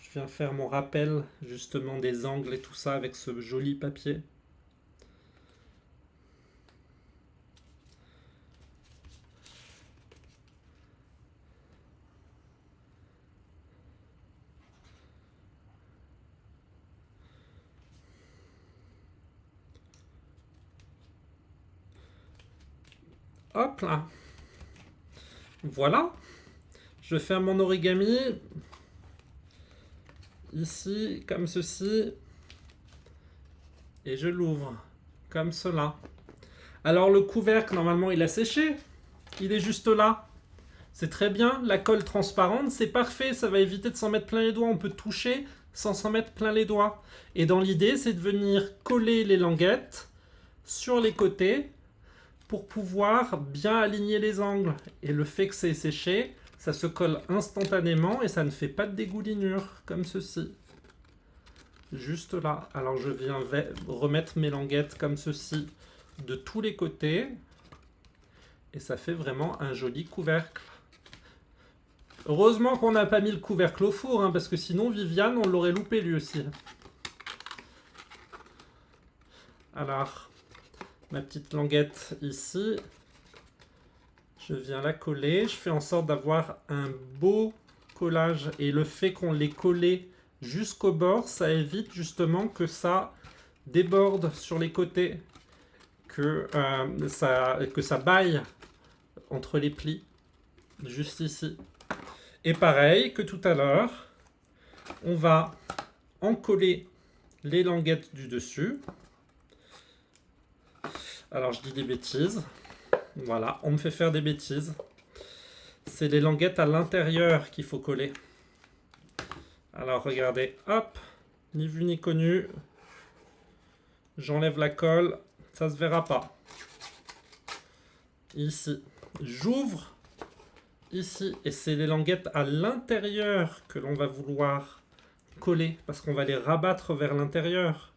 Je viens faire mon rappel justement des angles et tout ça avec ce joli papier. Hop là. Voilà. Je fais mon origami. Ici, comme ceci. Et je l'ouvre. Comme cela. Alors le couvercle, normalement, il a séché. Il est juste là. C'est très bien. La colle transparente, c'est parfait. Ça va éviter de s'en mettre plein les doigts. On peut toucher sans s'en mettre plein les doigts. Et dans l'idée, c'est de venir coller les languettes sur les côtés pour pouvoir bien aligner les angles. Et le fait que c'est séché, ça se colle instantanément et ça ne fait pas de dégoulinure, comme ceci. Juste là. Alors je viens remettre mes languettes comme ceci de tous les côtés. Et ça fait vraiment un joli couvercle. Heureusement qu'on n'a pas mis le couvercle au four, hein, parce que sinon Viviane, on l'aurait loupé lui aussi. Alors, ma petite languette ici, je viens la coller. Je fais en sorte d'avoir un beau collage. Et le fait qu'on l'ait collé jusqu'au bord, ça évite justement que ça déborde sur les côtés, que ça baille entre les plis, juste ici. Et pareil que tout à l'heure, on va encoller les languettes du dessus. Alors je dis des bêtises. Voilà, on me fait faire des bêtises. C'est les languettes à l'intérieur qu'il faut coller. Alors regardez, hop, ni vu ni connu. J'enlève la colle, ça se verra pas. Ici, j'ouvre ici, et c'est les languettes à l'intérieur que l'on va vouloir coller, parce qu'on va les rabattre vers l'intérieur.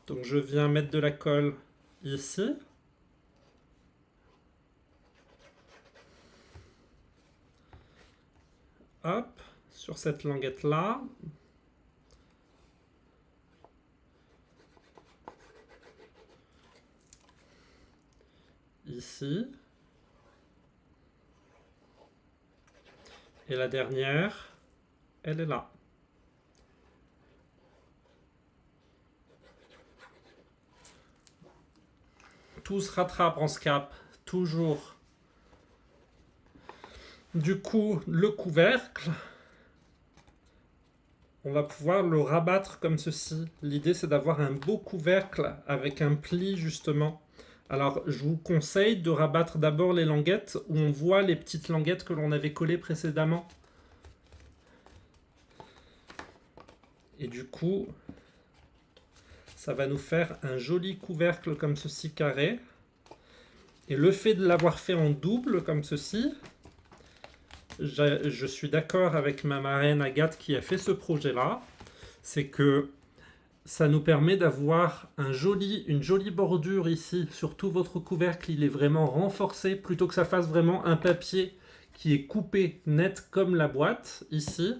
Donc je viens mettre de la colle ici. Hop, sur cette languette là. Ici. Et la dernière, elle est là. Tout se rattrape en scap, toujours. Du coup, le couvercle, on va pouvoir le rabattre comme ceci. L'idée, c'est d'avoir un beau couvercle avec un pli, justement. Alors, je vous conseille de rabattre d'abord les languettes où on voit les petites languettes que l'on avait collées précédemment. Et du coup, ça va nous faire un joli couvercle comme ceci, carré. Et le fait de l'avoir fait en double comme ceci, je suis d'accord avec ma marraine Agathe qui a fait ce projet-là, c'est que ça nous permet d'avoir une jolie bordure ici sur tout votre couvercle. Il est vraiment renforcé, plutôt que ça fasse vraiment un papier qui est coupé net comme la boîte. Ici,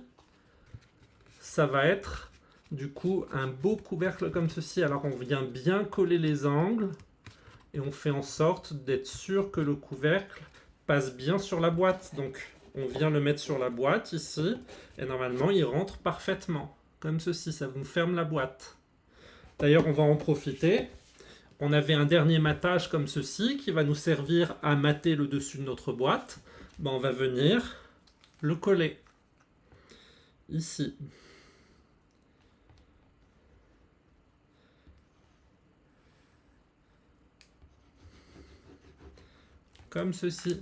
ça va être du coup un beau couvercle comme ceci. Alors on vient bien coller les angles et on fait en sorte d'être sûr que le couvercle passe bien sur la boîte. Donc on vient le mettre sur la boîte ici et normalement il rentre parfaitement. Comme ceci, ça vous ferme la boîte. D'ailleurs, on va en profiter. On avait un dernier matage comme ceci qui va nous servir à mater le dessus de notre boîte. Ben, on va venir le coller ici. Comme ceci.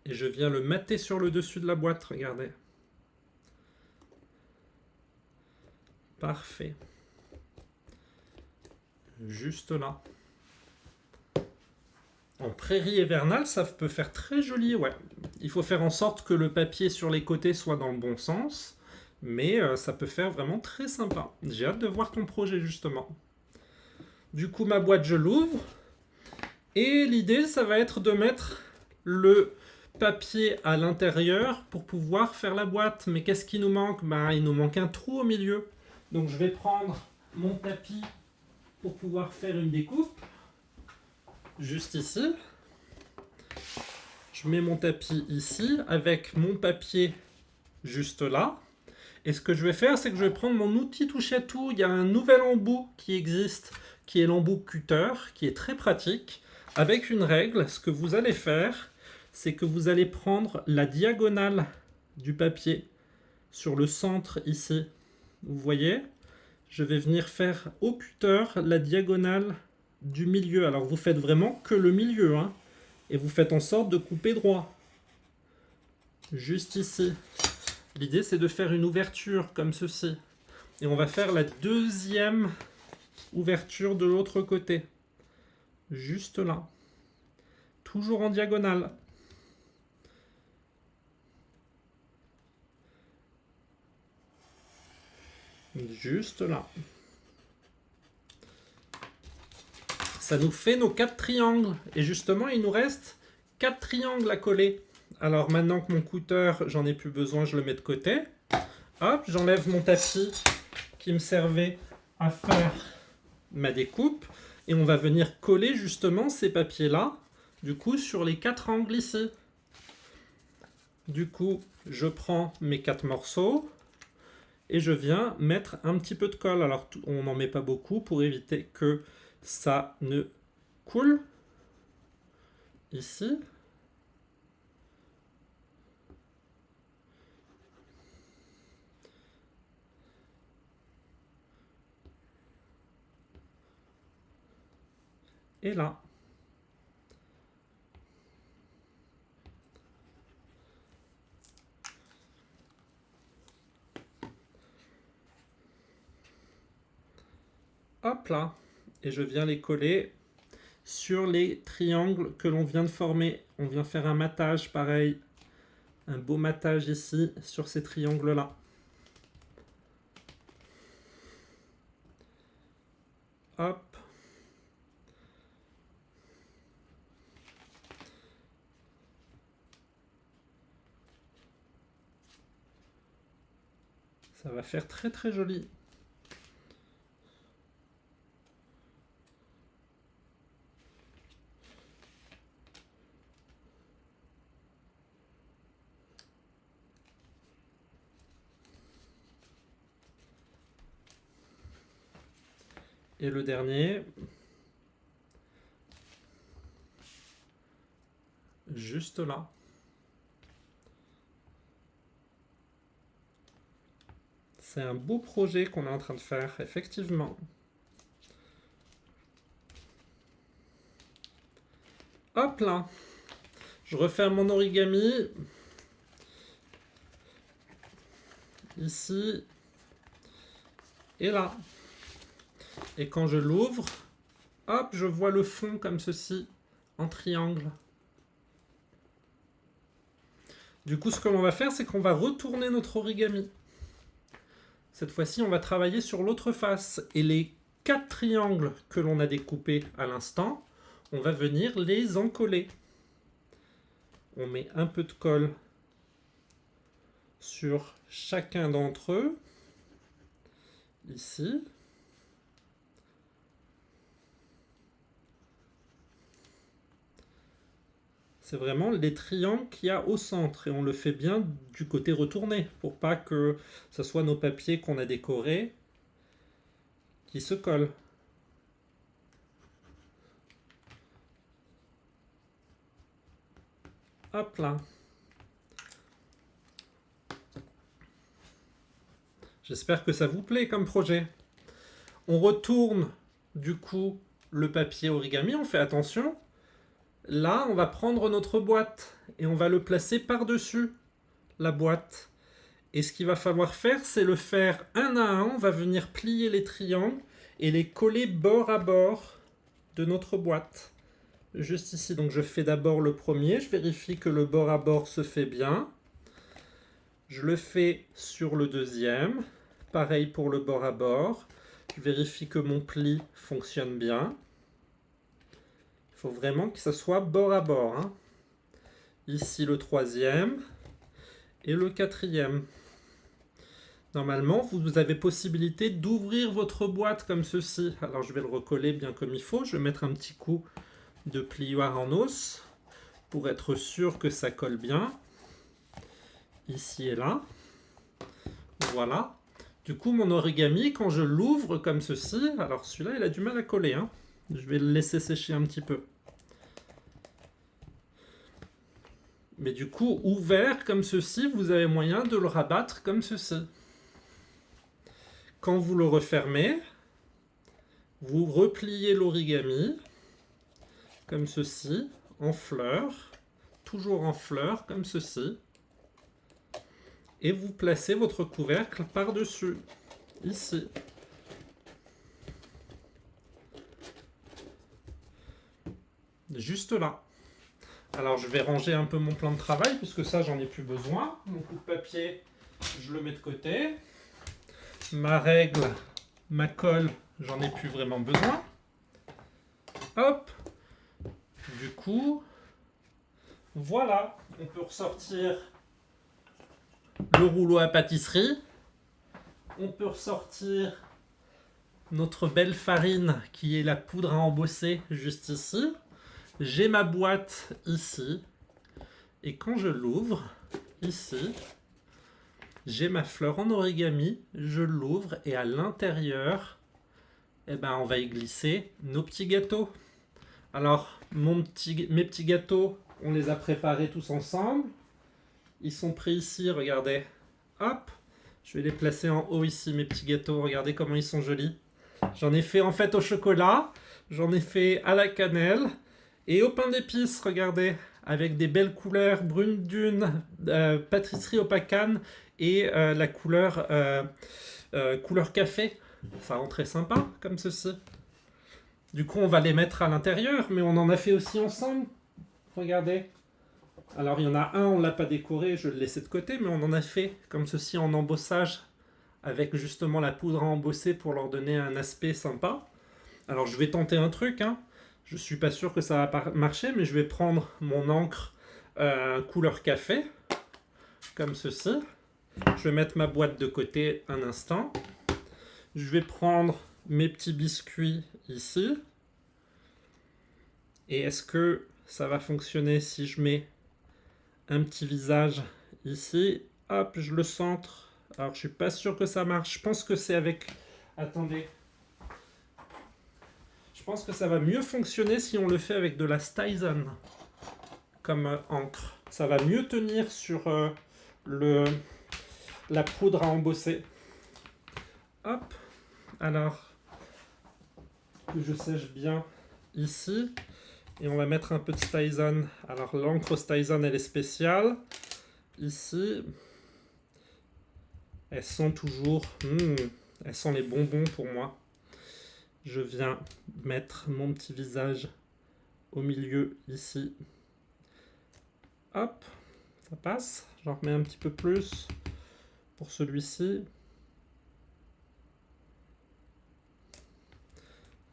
Et je viens le mater sur le dessus de la boîte, regardez. Parfait. Juste là. En prairie hivernale, ça peut faire très joli, ouais. Il faut faire en sorte que le papier sur les côtés soit dans le bon sens, mais ça peut faire vraiment très sympa. J'ai hâte de voir ton projet, justement. Du coup, ma boîte, je l'ouvre. Et l'idée, ça va être de mettre le papier à l'intérieur pour pouvoir faire la boîte. Mais qu'est-ce qui nous manque? Ben, il nous manque un trou au milieu. Donc je vais prendre mon tapis pour pouvoir faire une découpe. Juste ici. Je mets mon tapis ici avec mon papier juste là. Et ce que je vais faire, c'est que je vais prendre mon outil touche à tout. Il y a un nouvel embout qui existe, qui est l'embout cutter, qui est très pratique. Avec une règle, ce que vous allez faire, c'est que vous allez prendre la diagonale du papier sur le centre ici. Vous voyez, je vais venir faire au cutter la diagonale du milieu. Alors vous faites vraiment que le milieu, hein, et vous faites en sorte de couper droit. Juste ici. L'idée, c'est de faire une ouverture comme ceci. Et on va faire la deuxième ouverture de l'autre côté. Juste là. Toujours en diagonale. Juste là. Ça nous fait nos 4 triangles. Et justement, il nous reste 4 triangles à coller. Alors maintenant que mon cutter, j'en ai plus besoin, je le mets de côté. Hop, j'enlève mon tapis qui me servait à faire ma découpe. Et on va venir coller justement ces papiers-là, du coup, sur les 4 angles ici. Du coup, je prends mes 4 morceaux et je viens mettre un petit peu de colle. Alors, on n'en met pas beaucoup pour éviter que ça ne coule. Ici. Et là. Hop là. Et je viens les coller sur les triangles que l'on vient de former. On vient faire un matage pareil. Un beau matage ici sur ces triangles-là. Hop. Ça va faire très très joli. Et le dernier, juste là. C'est un beau projet qu'on est en train de faire, effectivement. Hop là. Je referme mon origami. Ici. Et là. Et quand je l'ouvre, hop, je vois le fond comme ceci, en triangle. Du coup, ce que l'on va faire, c'est qu'on va retourner notre origami. Cette fois-ci, on va travailler sur l'autre face. Et les 4 triangles que l'on a découpés à l'instant, on va venir les encoller. On met un peu de colle sur chacun d'entre eux. Ici. C'est vraiment les triangles qu'il y a au centre. Et on le fait bien du côté retourné, pour pas que ce soit nos papiers qu'on a décorés qui se collent. Hop là. J'espère que ça vous plaît comme projet. On retourne du coup le papier origami, on fait attention. Là, on va prendre notre boîte et on va le placer par-dessus la boîte. Et ce qu'il va falloir faire, c'est le faire un à un. On va venir plier les triangles et les coller bord à bord de notre boîte. Juste ici, donc je fais d'abord le premier. Je vérifie que le bord à bord se fait bien. Je le fais sur le deuxième. Pareil pour le bord à bord. Je vérifie que mon pli fonctionne bien. Il faut vraiment que ça soit bord à bord. Hein. Ici le troisième et le quatrième. Normalement, vous avez possibilité d'ouvrir votre boîte comme ceci. Alors je vais le recoller bien comme il faut. Je vais mettre un petit coup de plioir en os pour être sûr que ça colle bien. Ici et là. Voilà. Du coup, mon origami, quand je l'ouvre comme ceci, alors celui-là, il a du mal à coller. Hein. Je vais le laisser sécher un petit peu. Mais du coup, ouvert comme ceci, vous avez moyen de le rabattre comme ceci. Quand vous le refermez, vous repliez l'origami comme ceci, en fleurs, toujours en fleurs comme ceci. et vous placez votre couvercle par-dessus, ici. Juste là. Alors je vais ranger un peu mon plan de travail, puisque ça j'en ai plus besoin. Mon coup de papier, je le mets de côté. Ma règle, ma colle, j'en ai plus vraiment besoin. Hop. Du coup, voilà, on peut ressortir le rouleau à pâtisserie. On peut ressortir notre belle farine qui est la poudre à embosser juste ici. J'ai ma boîte ici. Et quand je l'ouvre, ici, j'ai ma fleur en origami. Je l'ouvre et à l'intérieur, eh ben, on va y glisser nos petits gâteaux. Alors, mes petits gâteaux, on les a préparés tous ensemble. Ils sont pris ici, regardez. Hop, je vais les placer en haut ici, mes petits gâteaux. Regardez comment ils sont jolis. J'en ai fait en fait au chocolat. J'en ai fait à la cannelle. Et au pain d'épices, regardez. Avec des belles couleurs brune dune, pâtisserie au pacane et la couleur café. Ça rend très sympa comme ceci. Du coup, on va les mettre à l'intérieur, mais on en a fait aussi ensemble. Regardez. Alors, il y en a un, on ne l'a pas décoré, je le laissais de côté, mais on en a fait comme ceci en embossage, avec justement la poudre à embosser pour leur donner un aspect sympa. Alors, je vais tenter un truc, hein. Je ne suis pas sûr que ça va marcher, mais je vais prendre mon encre couleur café, comme ceci. Je vais mettre ma boîte de côté un instant. Je vais prendre mes petits biscuits ici. Et est-ce que ça va fonctionner si je mets un petit visage ici? Hop, je le centre. Alors, je suis pas sûr que ça marche. Je pense que c'est avec... Attendez. Je pense que ça va mieux fonctionner si on le fait avec de la Stizon comme encre. Ça va mieux tenir sur la poudre à embosser. Hop. Alors, que je sèche bien ici. Et on va mettre un peu de Stizon. Alors, l'encre Stizon, elle est spéciale. Ici, elles sont toujours... elles sont les bonbons pour moi. Je viens mettre mon petit visage au milieu ici. Hop, ça passe. J'en remets un petit peu plus pour celui-ci.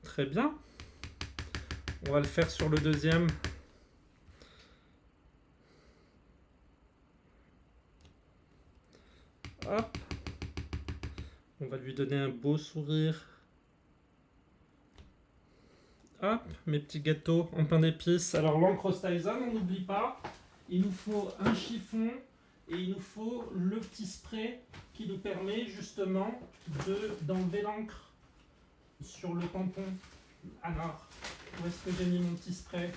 Très bien. On va le faire sur le deuxième. Hop. On va lui donner un beau sourire. Hop, mes petits gâteaux en pain d'épices. Alors l'encre Stizon, on n'oublie pas. Il nous faut un chiffon et il nous faut le petit spray qui nous permet justement d'enlever l'encre sur le tampon. Alors, où est-ce que j'ai mis mon petit spray?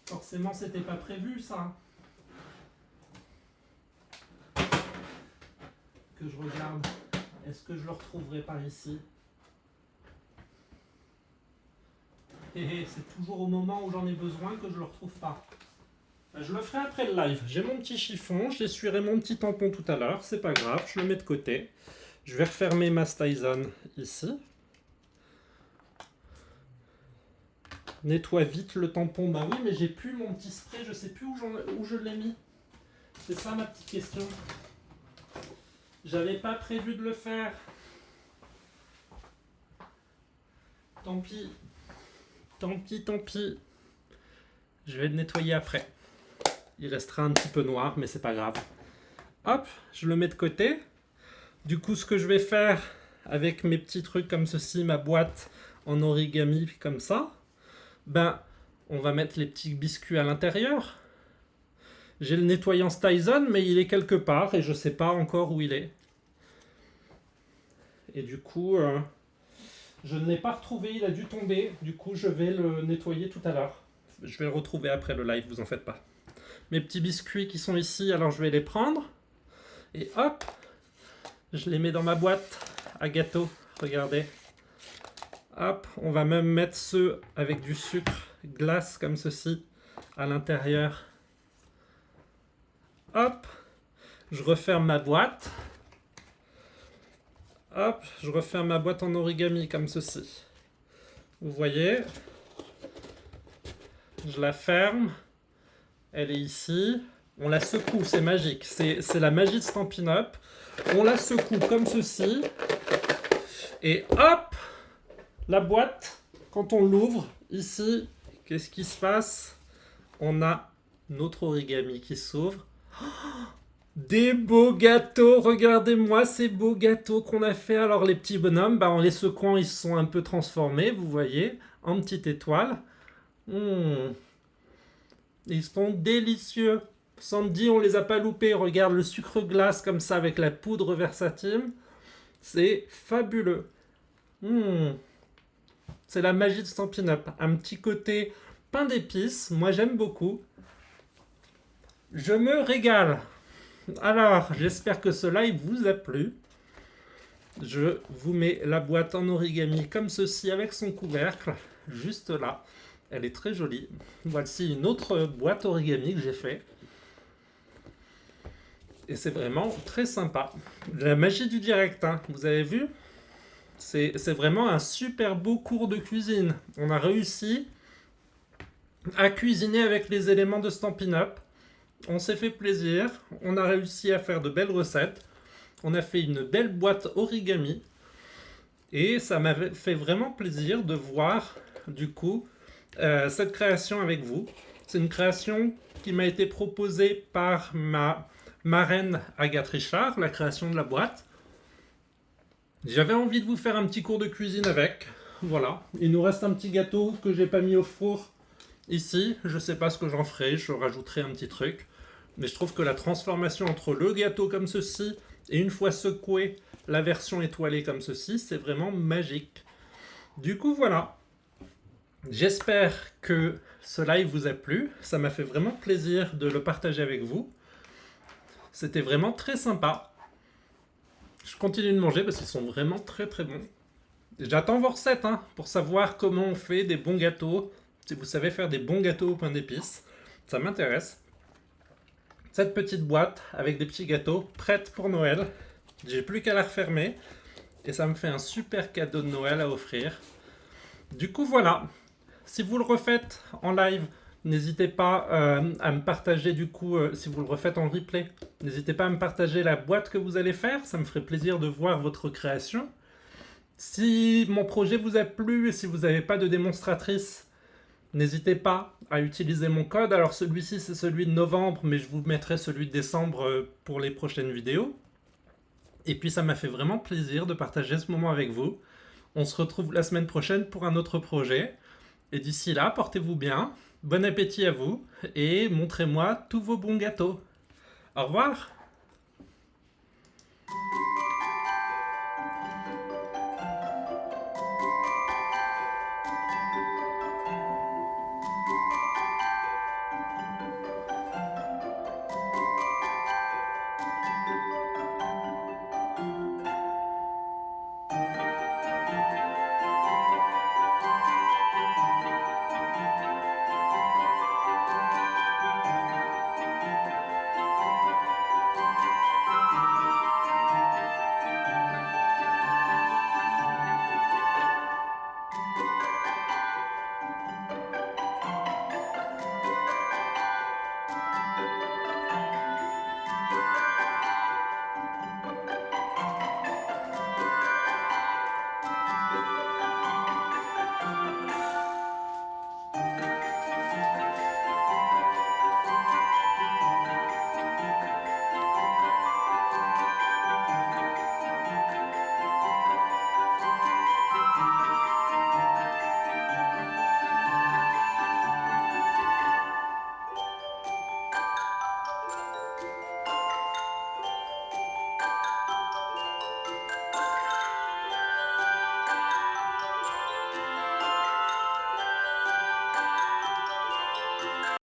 Forcément, c'était pas prévu ça. Que je regarde. Est-ce que je le retrouverai par ici? C'est toujours au moment où j'en ai besoin que je le retrouve pas. Je le ferai après le live. J'ai mon petit chiffon, j'essuierai mon petit tampon tout à l'heure, c'est pas grave, je le mets de côté. Je vais refermer ma Stizon ici. Nettoie vite le tampon. Bah oui, mais j'ai plus mon petit spray, je sais plus où je l'ai mis. C'est ça ma petite question. J'avais pas prévu de le faire. Tant pis. Tant pis, tant pis. Je vais le nettoyer après. Il restera un petit peu noir, mais c'est pas grave. Hop, je le mets de côté. Du coup, ce que je vais faire avec mes petits trucs comme ceci, ma boîte en origami comme ça, ben, on va mettre les petits biscuits à l'intérieur. J'ai le nettoyant Stizon, mais il est quelque part et je sais pas encore où il est. Et du coup, je ne l'ai pas retrouvé, il a dû tomber. Du coup, je vais le nettoyer tout à l'heure. Je vais le retrouver après le live, vous en faites pas. Mes petits biscuits qui sont ici, alors je vais les prendre. Et hop, je les mets dans ma boîte à gâteau. Regardez. Hop, on va même mettre ceux avec du sucre glace comme ceci à l'intérieur. Hop, Je referme ma boîte. Hop, je referme ma boîte en origami comme ceci. Vous voyez, je la ferme. Elle est ici. On la secoue, c'est magique. C'est la magie de Stampin' Up. On la secoue comme ceci. Et hop, la boîte, quand on l'ouvre, ici, qu'est-ce qui se passe? On a notre origami qui s'ouvre. Des beaux gâteaux, regardez-moi ces beaux gâteaux qu'on a fait. Alors les petits bonhommes, en les secouant, ils se sont un peu transformés, vous voyez, en petites étoiles. Ils sont délicieux. Sandy, on les a pas loupés. Regarde le sucre glace comme ça avec la poudre versatile. C'est fabuleux. C'est la magie de Stampin' Up. Un petit côté pain d'épices, moi j'aime beaucoup. Je me régale. Alors, j'espère que ce live vous a plu. Je vous mets la boîte en origami comme ceci avec son couvercle, juste là. Elle est très jolie. Voici une autre boîte origami que j'ai fait. Et c'est vraiment très sympa. La magie du direct, hein, vous avez vu? C'est vraiment un super beau cours de cuisine. On a réussi à cuisiner avec les éléments de Stampin' Up. On s'est fait plaisir, on a réussi à faire de belles recettes, on a fait une belle boîte origami et ça m'avait fait vraiment plaisir de voir du coup cette création avec vous. C'est une création qui m'a été proposée par ma marraine Agathe Richard, la création de la boîte. J'avais envie de vous faire un petit cours de cuisine avec, voilà. Il nous reste un petit gâteau que j'ai pas mis au four ici, je sais pas ce que j'en ferai, je rajouterai un petit truc. Mais je trouve que la transformation entre le gâteau comme ceci et une fois secoué, la version étoilée comme ceci, c'est vraiment magique. Du coup, voilà. J'espère que ce live vous a plu. Ça m'a fait vraiment plaisir de le partager avec vous. C'était vraiment très sympa. Je continue de manger parce qu'ils sont vraiment très très bons. J'attends vos recettes pour savoir comment on fait des bons gâteaux. Si vous savez faire des bons gâteaux au pain d'épices, ça m'intéresse. Cette petite boîte avec des petits gâteaux prête pour Noël. J'ai plus qu'à la refermer et ça me fait un super cadeau de Noël à offrir. Du coup voilà, si vous le refaites en live, n'hésitez pas à me partager du coup, si vous le refaites en replay, n'hésitez pas à me partager la boîte que vous allez faire, ça me ferait plaisir de voir votre création. Si mon projet vous a plu et si vous n'avez pas de démonstratrice, n'hésitez pas à utiliser mon code. Alors celui-ci c'est celui de novembre, mais je vous mettrai celui de décembre pour les prochaines vidéos. Et puis ça m'a fait vraiment plaisir de partager ce moment avec vous. On se retrouve la semaine prochaine pour un autre projet. Et d'ici là, portez-vous bien, bon appétit à vous, et montrez-moi tous vos bons gâteaux. Au revoir!